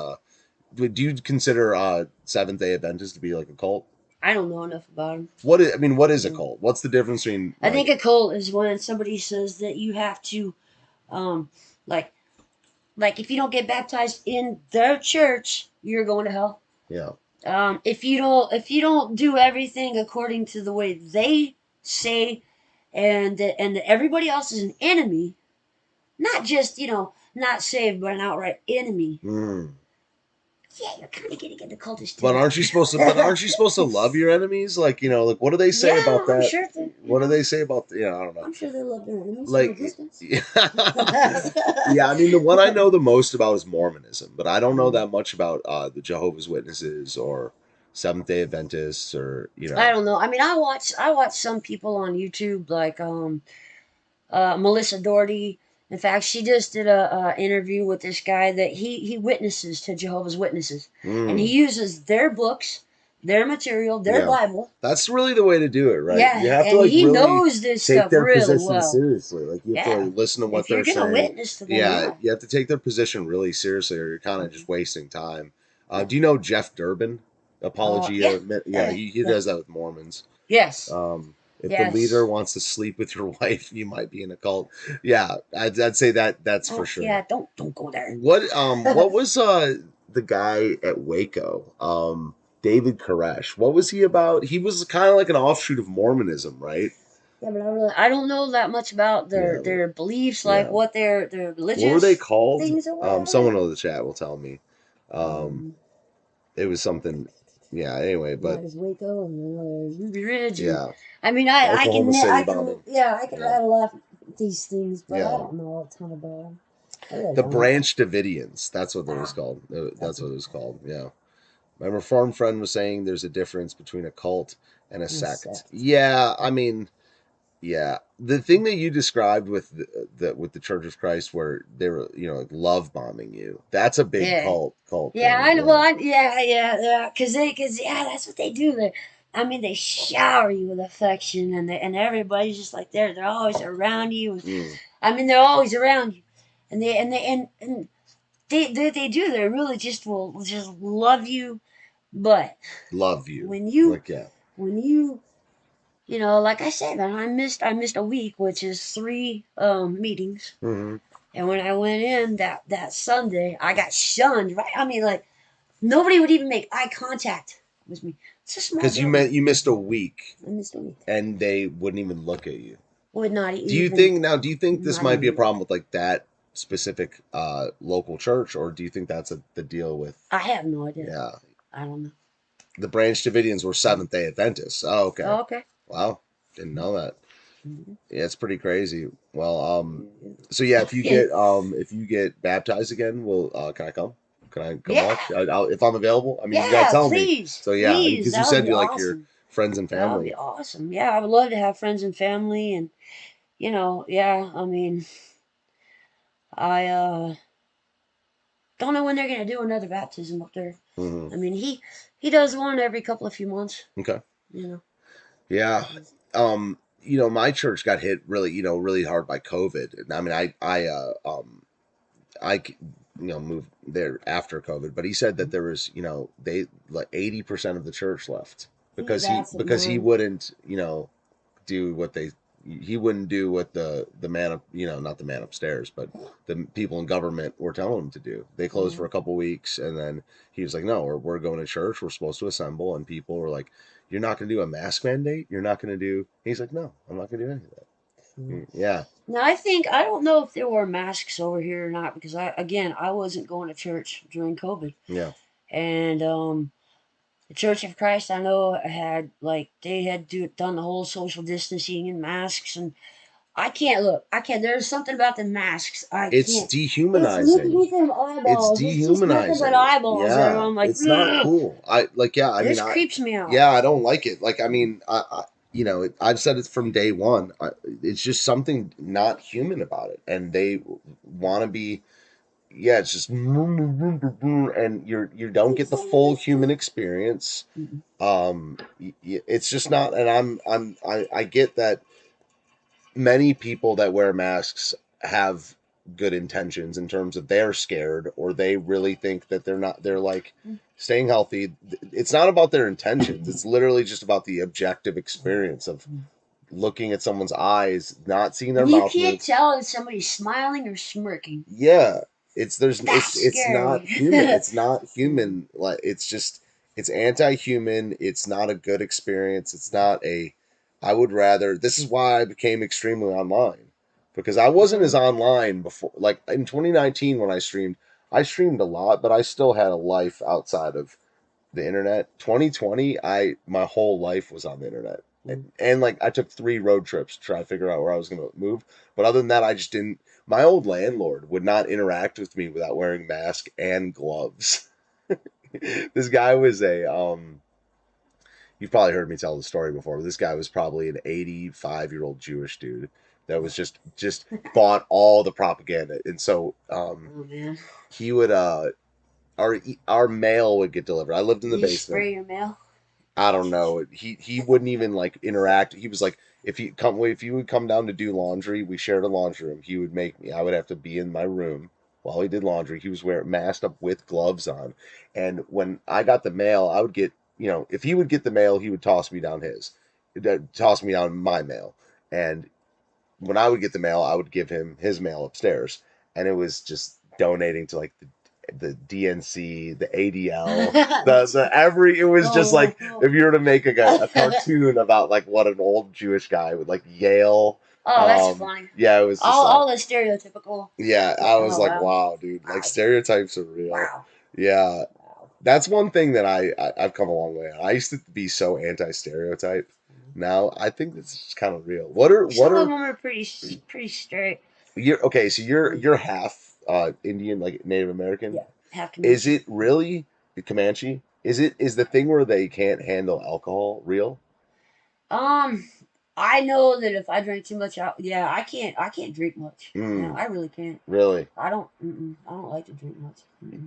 do you consider Seventh Day Adventist to be like a cult? I don't know enough about him. What is a Yeah. cult? What's the difference between I think like a cult is when somebody says that you have to, um, like, if you don't get baptized in their church, you're going to hell. yeah. If you don't do everything according to the way they say, and that everybody else is an enemy, not just not saved but an outright enemy. Mm. Yeah, you're kind of getting into cultish But territory. aren't you supposed to? But aren't you supposed to love your enemies? Like like what do they say Yeah, about I'm that? sure. what do they say about? I don't know. I'm sure they love their enemies from a Like, distance. yeah, I mean, the one I know the most about is Mormonism, but I don't know Mm. that much about the Jehovah's Witnesses or Seventh Day Adventists or I don't know. I mean, I watch some people on YouTube like Melissa Doherty. In fact, she just did a interview with this guy that he witnesses to Jehovah's Witnesses, and he Mm, uses their books, their material, their yeah, Bible. that's really the way to do it, right? Yeah, You have to and like he really knows this take stuff their really position well. seriously. Like you have to Yeah, like listen to what if you're they're gonna saying. witness to them, Yeah, yeah. you have to take their position really seriously, or you're kind of just wasting time. Do you know Jeff Durbin? Yeah, Apologia. yeah, Yeah, he yeah. does that with Mormons. Yes, If the leader yes. wants to sleep with your wife, you might be in a cult. Yeah, I'd say that's for Oh sure. yeah, don't go there. What was the guy at Waco? David Koresh. What was he about? He was kind of like an offshoot of Mormonism, right? Yeah, but I don't know that much about their Yeah, their beliefs, like yeah. what their What were they religious called? things or whatever. Someone in the chat will tell me. Um, Um, it was something. Yeah. Anyway, yeah, but there's Waco and then there's Ruby Ridge, and yeah, I mean, I can Oklahoma City I can bombing. yeah I can Yeah, rattle off these things, but I yeah. don't know a ton about them. I really The don't. Branch Davidians. That's what it was Ah, called. that's That's what what it was called. Yeah. My reformed friend was saying there's a difference between a cult and a in a sect. sect. Yeah, I mean, yeah. The thing that you described with with the Church of Christ, where they were, like love bombing you, that's a big Yeah. cult Yeah, thing. I know. Well, Yeah. yeah, cause yeah, that's what they do. I mean, they shower you with affection, and everybody's just like they're always around you. And, Mm, I mean, they're always around you, and they do. They really just will just love you. But love you. when you Like yeah. when like I said, man, I missed a week, which is three meetings. hmm And when I went in that Sunday, I got shunned. Right? I mean, like nobody would even make eye contact with me. It's a small Because building. you missed a week I missed a week. and they wouldn't even look at you. Would not Do you even, think now? Do you think this not might be a even. problem with like that specific local church, or do you think that's the deal with? I have no idea. Yeah, I don't know. the Branch Davidians were Seventh Day Adventists. Oh, okay. Oh, okay. Wow, didn't know that. Mm-hmm. Yeah, it's pretty crazy. Well, Yeah. so yeah, if you get baptized again, will can I come? Can I come Yeah. watch? If I'm available. I mean, you gotta Yeah. tell me. Please. So yeah, Please. because you That would said be you like your awesome. friends and That would family. be awesome. Yeah, I would love to have friends and family, and yeah. I mean, I don't know when they're gonna do another baptism up there. hmm I mean, he does one every couple of few months. Okay. You know. Yeah. My church got hit really, really hard by COVID. And I mean, moved there after COVID, but he said that there was, they like 80% of the church left See, because he that's it, because he man. wouldn't, do what he wouldn't do what the man up, not the man upstairs, but the people in government were telling him to do. They closed for Mm. a couple weeks, and then he was like, "No, we're going to church. We're supposed to assemble." And people were like, "You're not going to do a mask mandate. You're not going to do." He's like, "No, I'm not going to do any of that." Mm. Yeah, Now I don't know if there were masks over here or not because I wasn't going to church during COVID, yeah. and the Church of Christ I know had like they had done the whole social distancing and masks, and I can't look. I can't. There's something about the masks. I It's can't. It's looking dehumanizing. at them It's eyeballs. It's just nothing but dehumanizing. eyeballs there. Yeah, I'm like, it's not ugh, cool. I like. Yeah, I mean, this creeps me out. yeah, I don't like it. Like, I mean, I've said it from day one. It's just something not human about it, and they want to be. Yeah, it's just and you don't get the full human experience. Mm-mm. It's just not. And I get that many people that wear masks have good intentions in terms of they're scared or they really think that they're like staying healthy. It's not about their intentions. It's literally just about the objective experience of looking at someone's eyes, not seeing their And you mouth can't move. tell if somebody's smiling or smirking. Yeah, That's it's not scary. human. It's not human. Like it's just it's anti-human. It's not a good experience. It's not a. I would rather. This is why I became extremely online because I wasn't as online before. Like in 2019 when I streamed a lot, but I still had a life outside of the internet. 2020, my whole life was on the internet. and like I took 3 road trips to try to figure out where I was going to move. But other than that, I just didn't. My old landlord would not interact with me without wearing mask and gloves. This guy was a you've probably heard me tell the story before, but this guy was probably an 85-year-old Jewish dude that was just bought all the propaganda, and so Oh man. he would our mail would get delivered. I lived in the Do you basement. spray your mail? I don't know. He wouldn't even like interact. He was like, if he would come down to do laundry, we shared a laundry room. He would make me. I would have to be in my room while he did laundry. He was wearing masked up with gloves on. And when I got the mail, I would get, if he would get the mail, he would toss me down toss me down my mail. And when I would get the mail, I would give him his mail upstairs, and it was just donating to like the DNC, the ADL, the every. It was just like if you were to make a cartoon about like what an old Jewish guy would like Yale. Oh, that's funny. Yeah, it was just All the stereotypical. yeah. I was Oh like, wow. wow, dude, like Wow. stereotypes are real. Wow. Yeah, Wow. that's one thing that I've come a long way on. I used to be so anti-stereotype. Now I think it's just kind of real. What Some of are them are pretty straight. you're okay? So you're half Indian, like Native American. Yeah, half Is Comanche. it really the Comanche? Is the thing where they can't handle alcohol real? Um, I know that if I drink too much, yeah, I can't drink much. Yeah, Mm, I really can't. really? I don't like to drink much.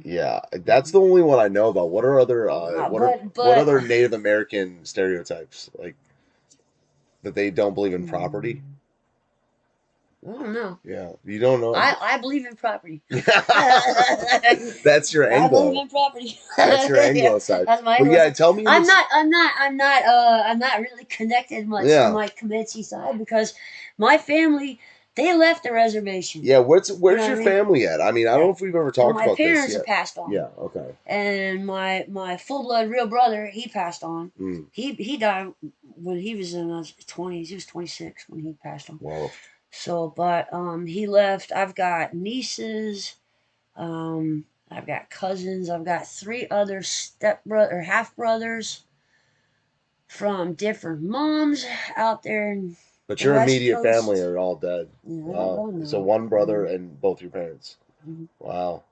Yeah, that's the only one I know about. What are other what But other Native American stereotypes like that they don't believe in property? I don't know. Yeah, you don't know. I believe in property. I That's your believe Anglo. in property. That's your Yeah, Anglo side. that's my But Anglo yeah, side. tell me I'm this. not. I'm not really connected much to Yeah, my Comanche side because my family they left the reservation. yeah. You Where's know what your I mean? family at? I mean, I don't Yeah. know if we've ever Well, talked my about this parents have yet. passed on, Yeah. Okay. and my full blood real brother he passed on. Mm, He died when he was in his 20s. He was 26 when he passed on. whoa. So, but he left. I've got nieces. I've got cousins. I've got 3 other half brothers from different moms out there in But the your West immediate family Coast. are all dead. Yeah, they're all Wow. gone So now. one brother and both your parents. Mm-hmm. Wow.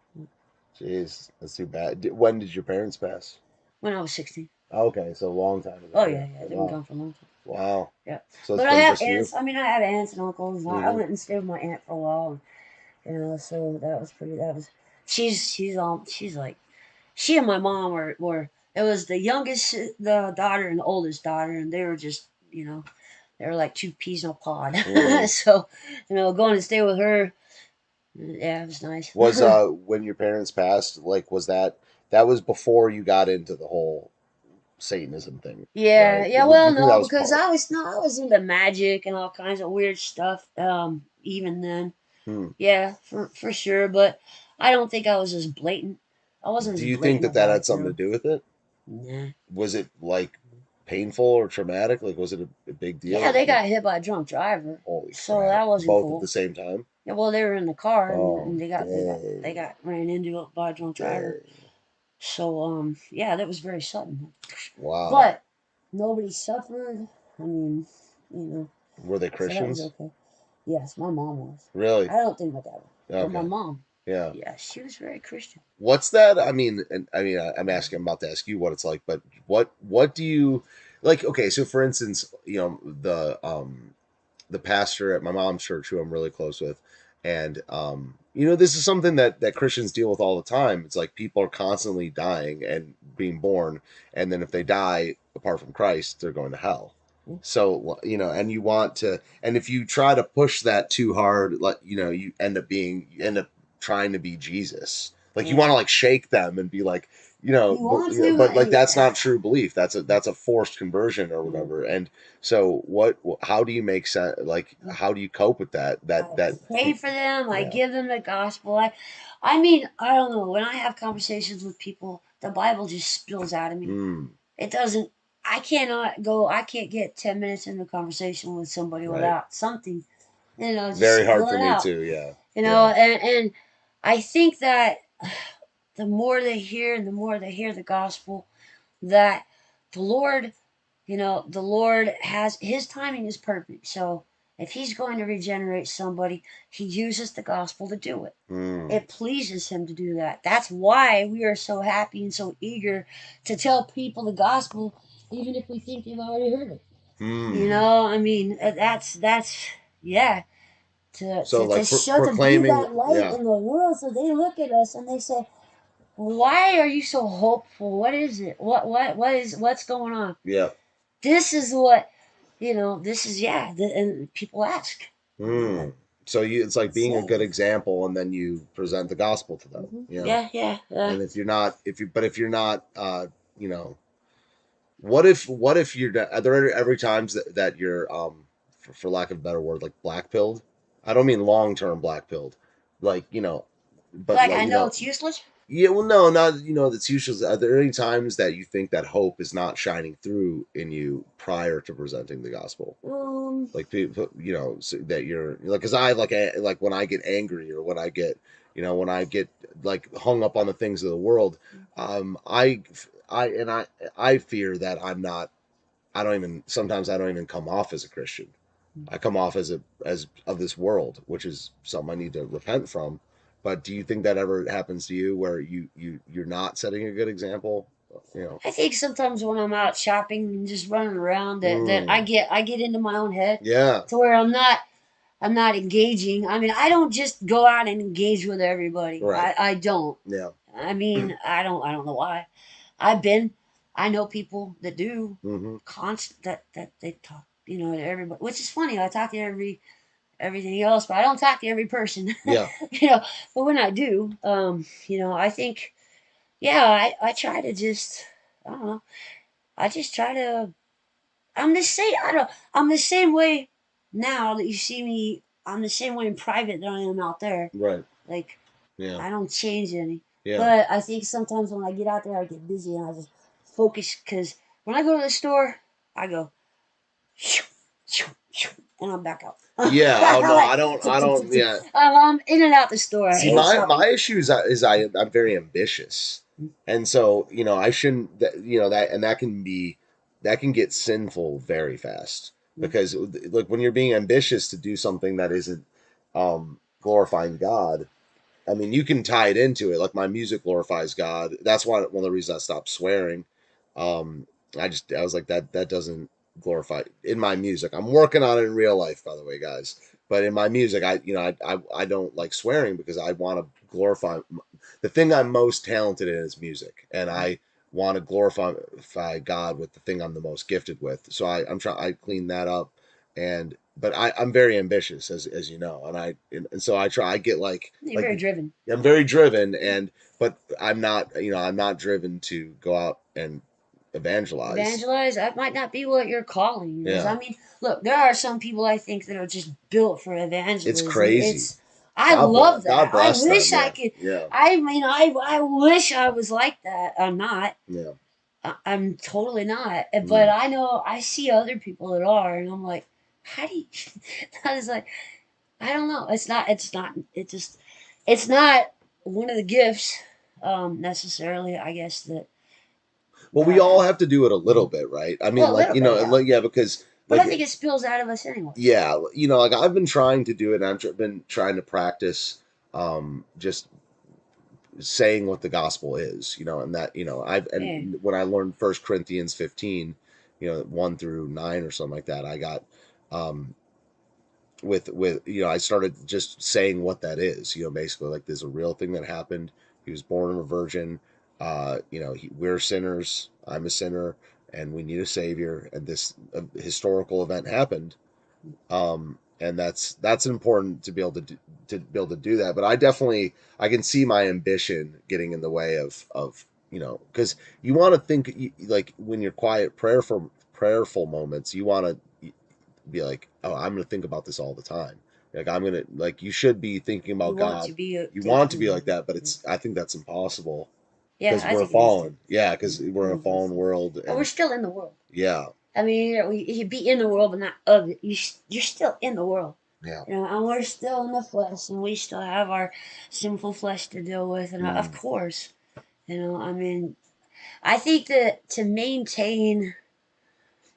Jeez, that's too bad. When did your parents pass? When I was 16. Okay, so a long time ago. Oh Yeah. yeah, yeah, they've been Wow. gone for a long time. Wow. Yeah, So it's but I been have just you. aunts. I mean, I have aunts and uncles. I Hmm. went and stayed with my aunt for a while, so that was pretty. That was she's like she and my mom were it was the youngest the daughter and the oldest daughter, and they were just they were like 2 peas in a pod. Hmm. So going to stay with her, yeah, it was nice. Was when your parents passed, like that was before you got into the whole Satanism thing, Yeah, right? yeah. You Well, think that no, was because part? I was into magic and all kinds of weird stuff. Even then, Hmm. yeah, for sure. But I don't think I was as blatant. I wasn't Do as you think blatant that that about had it, something to do with it? Nah. Was it like painful or traumatic? Like, was it a big Yeah, deal? they got hit by a drunk driver, Holy so crap! that wasn't Both at the cool. same time? Yeah, well, they were in the car Oh, and they dang, got ran into it by a drunk driver. dang! So yeah, that was very sudden. Wow. But nobody suffered. I mean, you know, Were they so that was Christians? okay. Yes, my mom was. Really? I don't think my dad was, but my Okay. mom, Yeah. yeah, she was very Christian. What's that? I mean, and I mean, I'm asking. I'm about to ask you what it's like, but what do you like? Okay, so for instance, the pastor at my mom's church, who I'm really close with, and this is something that Christians deal with all the time. It's like people are constantly dying and being born, and then if they die apart from Christ, they're going to hell. Yeah. So and you want to, and if you try to push that too hard, like you end up trying to be Jesus. Like you want to Yeah. like shake them and be like, You want to, but like that's yeah. not true belief. That's a forced conversion or whatever. And so how do you make sense? Like how do you cope with that? I pray for them. I Yeah. give them the gospel. I mean, I don't know. When I have conversations with people, the Bible just spills out of me. Mm, It doesn't. I cannot go. I can't get 10 minutes into a conversation with somebody right. without something, just Very hard for spilling me out. too. Yeah. Yeah. And I think that the more they hear and the more they hear the gospel, that the Lord You know, the Lord has his timing is perfect. So if he's going to regenerate somebody, he uses the gospel to do it. Mm. It pleases him to do that. That's why we are so happy and so eager to tell people the gospel, even if we think they've already heard it. You Mm. know, I mean, that's yeah. So To like show to be proclaiming, that light yeah, in the world, so they look at us and they say, "Why are you so hopeful? What is it? What's going on?" yeah. This is what you know. This is yeah. And people ask, Mm. So it's like being a say, good example, and then you present the gospel to them. You know, yeah, yeah, and if you're not, if you're not, you know, what if you're are there every times that you're for lack of a better word, like black pilled? I don't mean long term black pilled, like you know, but like like I you know know, it's useless. yeah, well, no, not you know. That's usually. Are there any times that you think that hope is not shining through in you prior to presenting the gospel? Um, Like people, you know, so that you're like, because I like when I get angry or when I get, you know, when I get like hung up on the things of the world, I and I fear that I'm not. I don't even sometimes I don't even come off as a Christian. I come off as of this world, which is something I need to repent from. But do you think that ever happens to you where you're not setting a good example? You know. I think sometimes when I'm out shopping and just running around, that Mm, I get into my own head yeah. to where I'm not engaging. I mean, I don't just go out and engage with everybody. Right. I don't. Yeah. I mean, I don't know why. I've been I know people that do Mm-hmm. that they talk, you know, to everybody, which is funny. I talk to everything else, but I don't talk to every person. Yeah. You know, but when I do, you know, I think yeah, I try to just I don't know. I just try to I'm the same I don't I'm the same way now that you see me. I'm the same way in private that I am out there. Right. Like Yeah. I don't change any. Yeah. But I think sometimes when I get out there, I get busy and I just focus because when I go to the store, I go, and I'm back out. Yeah. Oh I'm no, like, I don't. Yeah. I'm in and out the store. I See, hate shopping. my issue is I'm very ambitious, and so you know I shouldn't. You know that, and that can get sinful very fast because like when you're being ambitious to do something that isn't glorifying God. I mean, you can tie it into it. Like my music glorifies God. That's why one of the reasons I stopped swearing. Um, I was like that doesn't glorify in my music. I'm working on it in real life, by the way, guys. But in my music, I don't like swearing because I want to glorify the thing I'm most talented in is music, and I want to glorify God with the thing I'm the most gifted with. So I'm trying. I clean that up, and but I'm very ambitious, as you know, and so I try. I get You're very driven. I'm very driven, and but I'm not driven to go out and evangelize. Evangelize, that might not be what your calling is. Yeah, I mean, look, there are some people I think that are just built for it's evangelism. crazy. I love God that. I bless them. wish I Yeah, could. yeah, I mean, I wish I was like that. I'm not. yeah. I'm totally not. But Mm. I know I see other people that are, and I'm like, how do you? I was like, I don't know. It's not. It's not. It just. It's not one of the gifts necessarily. I guess that Well, we God all has. have to do it a little bit, right? I mean, Well, a like little bit, yeah. like yeah, because But I like think it spills out of us anyway. yeah, you know, like I've been trying to do it, and been trying to practice just saying what the gospel is, you know, and that, you know, Yeah. and when I learned First Corinthians 15, you know, 1 through 9 or something like that, I got, um, you know, I started just saying what that is, you know, basically like there's a real thing that happened. He was born of a virgin. You know, we're sinners. I'm a sinner, and we need a savior. And this historical event happened, and that's important to be able to be able to do that. But I can see my ambition getting in the way of you know, because you want to think like when you're quiet prayerful moments, you want to be like, oh, I'm going to think about this all the time. Like I'm gonna like you should be thinking You about want God. to be You want to be like thinking. that, but it's I think that's impossible Yeah, because I we're think it is too. fallen. Yeah, because we're in a fallen world, But we're and still in the world. yeah, I mean, you be in the world, but not of it. You're still in the world. yeah. You know, and we're still in the flesh, and we still have our sinful flesh to deal with. And of Mm, course, you know, I mean, I think that to maintain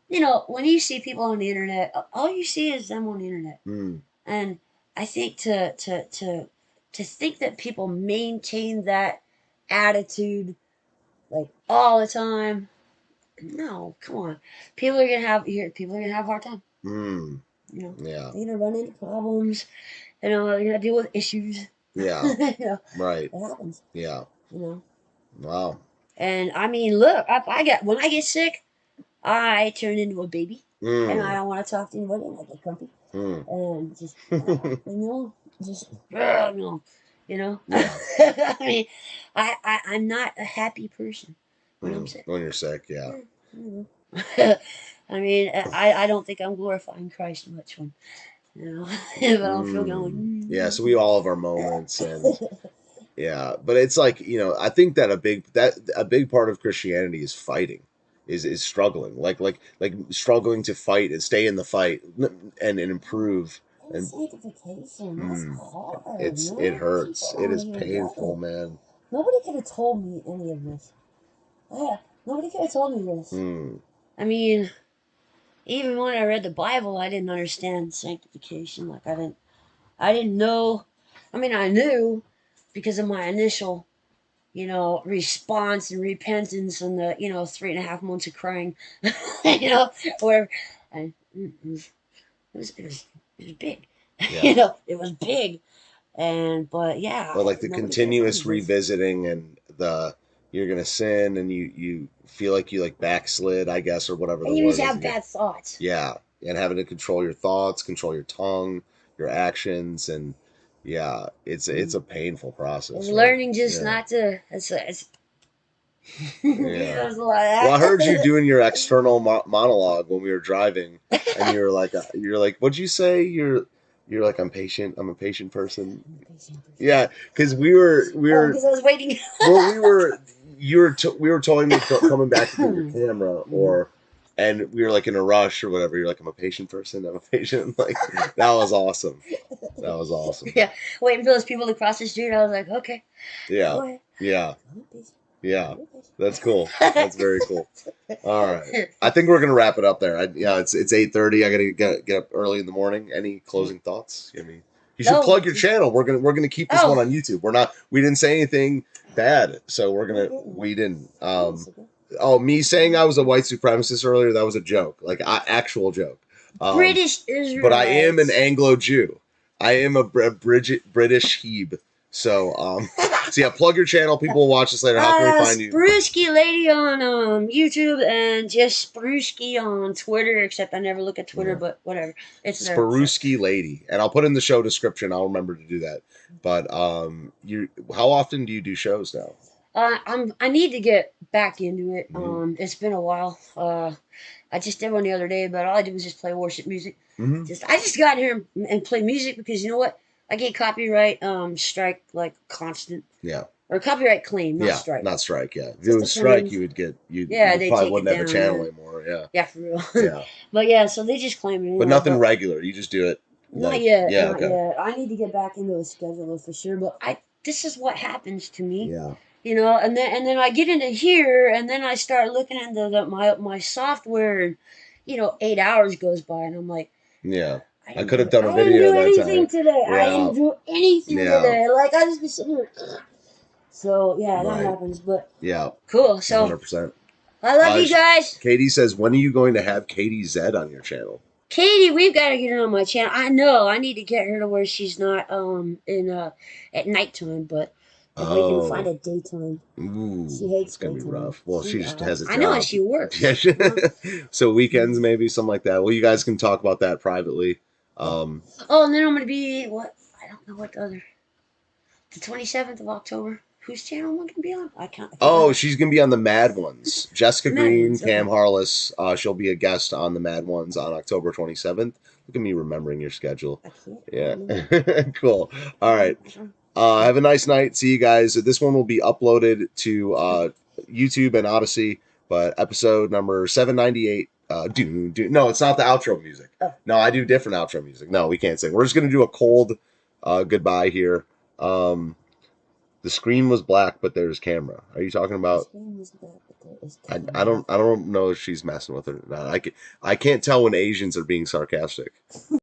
you know, when you see people on the internet, all you see is them on the internet. Mm. And I think to think that people maintain that attitude like all the time, no, come on. People are gonna have a hard time. Mm. You know, Yeah. they're gonna run into problems. You know, they're gonna deal with issues. Yeah. You know, Right. it happens. Yeah. You know. Wow. And I mean, look, I get when I get sick, I turn into a baby, and I Mm. don't want to talk to anybody, and I get grumpy, Mm. and just you know, just you know. Yeah. I mean, I'm not a happy person when I'm sick. When you're sick, yeah. You I mean, I don't think I'm glorifying Christ much when you know, if I don't feel going. Yeah, so we all have our moments, and yeah, but it's like, I think that a big part of Christianity is fighting, is struggling, like struggling to fight and stay in the fight and improve. And And sanctification, that's hard, it man. hurts. People It don't is even get painful, it. man. Nobody could have told me any of this. Yeah, nobody could have told me this. I mean, even when I read the Bible, I didn't understand sanctification. Like I didn't know. I mean, I knew because of my initial, you know, response and repentance and the, you know, 3.5 months of crying, you know, where I, it was big, Yeah. you know, it was big, and but yeah, But like the nobody could have told continuous me this. revisiting, and you're gonna sin, and you feel like you like backslid, I guess, or whatever And the you word just is. have bad thoughts. Yeah, and having to control your thoughts, control your tongue, your actions, and yeah, it's a painful process, And right? learning just Yeah, not to. It's yeah. there's a lot of Well, I heard you that. doing your external monologue when we were driving, and you're like, what'd you say? You're like, I'm patient. I'm a patient person. Yeah, because we Oh, were because I was waiting. well, we were telling me coming back to get your camera, and we were like in a rush or whatever. You're like, I'm a patient person. I'm a patient. Like that was awesome. That was awesome. Yeah, waiting for those people to cross the street. I was like, okay, Yeah. go ahead. Yeah. I'm patient. Yeah. I'm patient. That's cool. That's very cool. All right. I think we're gonna wrap it up there. Yeah, it's 8:30. I gotta get up early in the morning. Any closing thoughts? I mean, you should No. plug your channel. We're gonna keep this one on YouTube. We didn't say anything bad, so we didn't. Me saying I was a white supremacist earlier, that was a joke, like actual joke. British But I am an Israelites. Anglo Jew. I am a British Hebe. So so yeah, plug your channel. People will watch this later. How can we find you? Spruski Lady on YouTube and just Spruski on Twitter, except I never look at Twitter, but whatever. It's there. Sparuski Lady. And I'll put in the show description. I'll remember to do that. But how often do you do shows now? I need to get back into it. It's been a while. I just did one the other day, but all I did was just play worship music. I just got here and play music because you know what? I get copyright strike like constant. Yeah. Or copyright claim, not strike. Not strike. Yeah. If it was strike, you they probably take wouldn't it have a down, channel anymore. Yeah. Yeah, for real. Yeah. But yeah, so they just claim it. But nothing regular. You just do it. Not yet. Yeah. Not yet. I need to get back into a schedule for sure. But this is what happens to me. Yeah. You know, and then I get into here, and then I start looking into my software, and you know, 8 hours goes by, and I'm like, yeah, I didn't could have do- done a I didn't video do that anything time. today. Yeah. I didn't do anything today. Like I just be sitting here. So yeah, that happens. But yeah, cool. So 100%. I love you guys. Katie says, when are you going to have Katie Zed on your channel? Katie, we've got to get her on my channel. I know I need to get her to where she's not in at nighttime, but if we can find a daytime. Ooh, she hates it's gonna be daytime. rough. Well, she just has a job. I know, and she works. Yeah. So weekends, maybe something like that. Well, you guys can talk about that privately. Oh, and then I'm gonna be what? I don't know what the 27th of October. Whose channel am I gonna be on? I can't. She's gonna be on the Mad Ones. Jessica Mad Green, Ones, Cam okay. Harless. She'll be a guest on the Mad Ones on October 27th. Look at me remembering your schedule. I can't. Yeah. Cool. All right. Have a nice night. See you guys. This one will be uploaded to YouTube and Odyssey, but episode number 798. No, it's not the outro music. No, I do different outro music. No, we can't sing. We're just gonna do a cold goodbye here. The screen was black, but there's camera. Are you talking The about? screen was black, but there is I, camera. I don't know if she's messing with her or not. I can't tell when Asians are being sarcastic.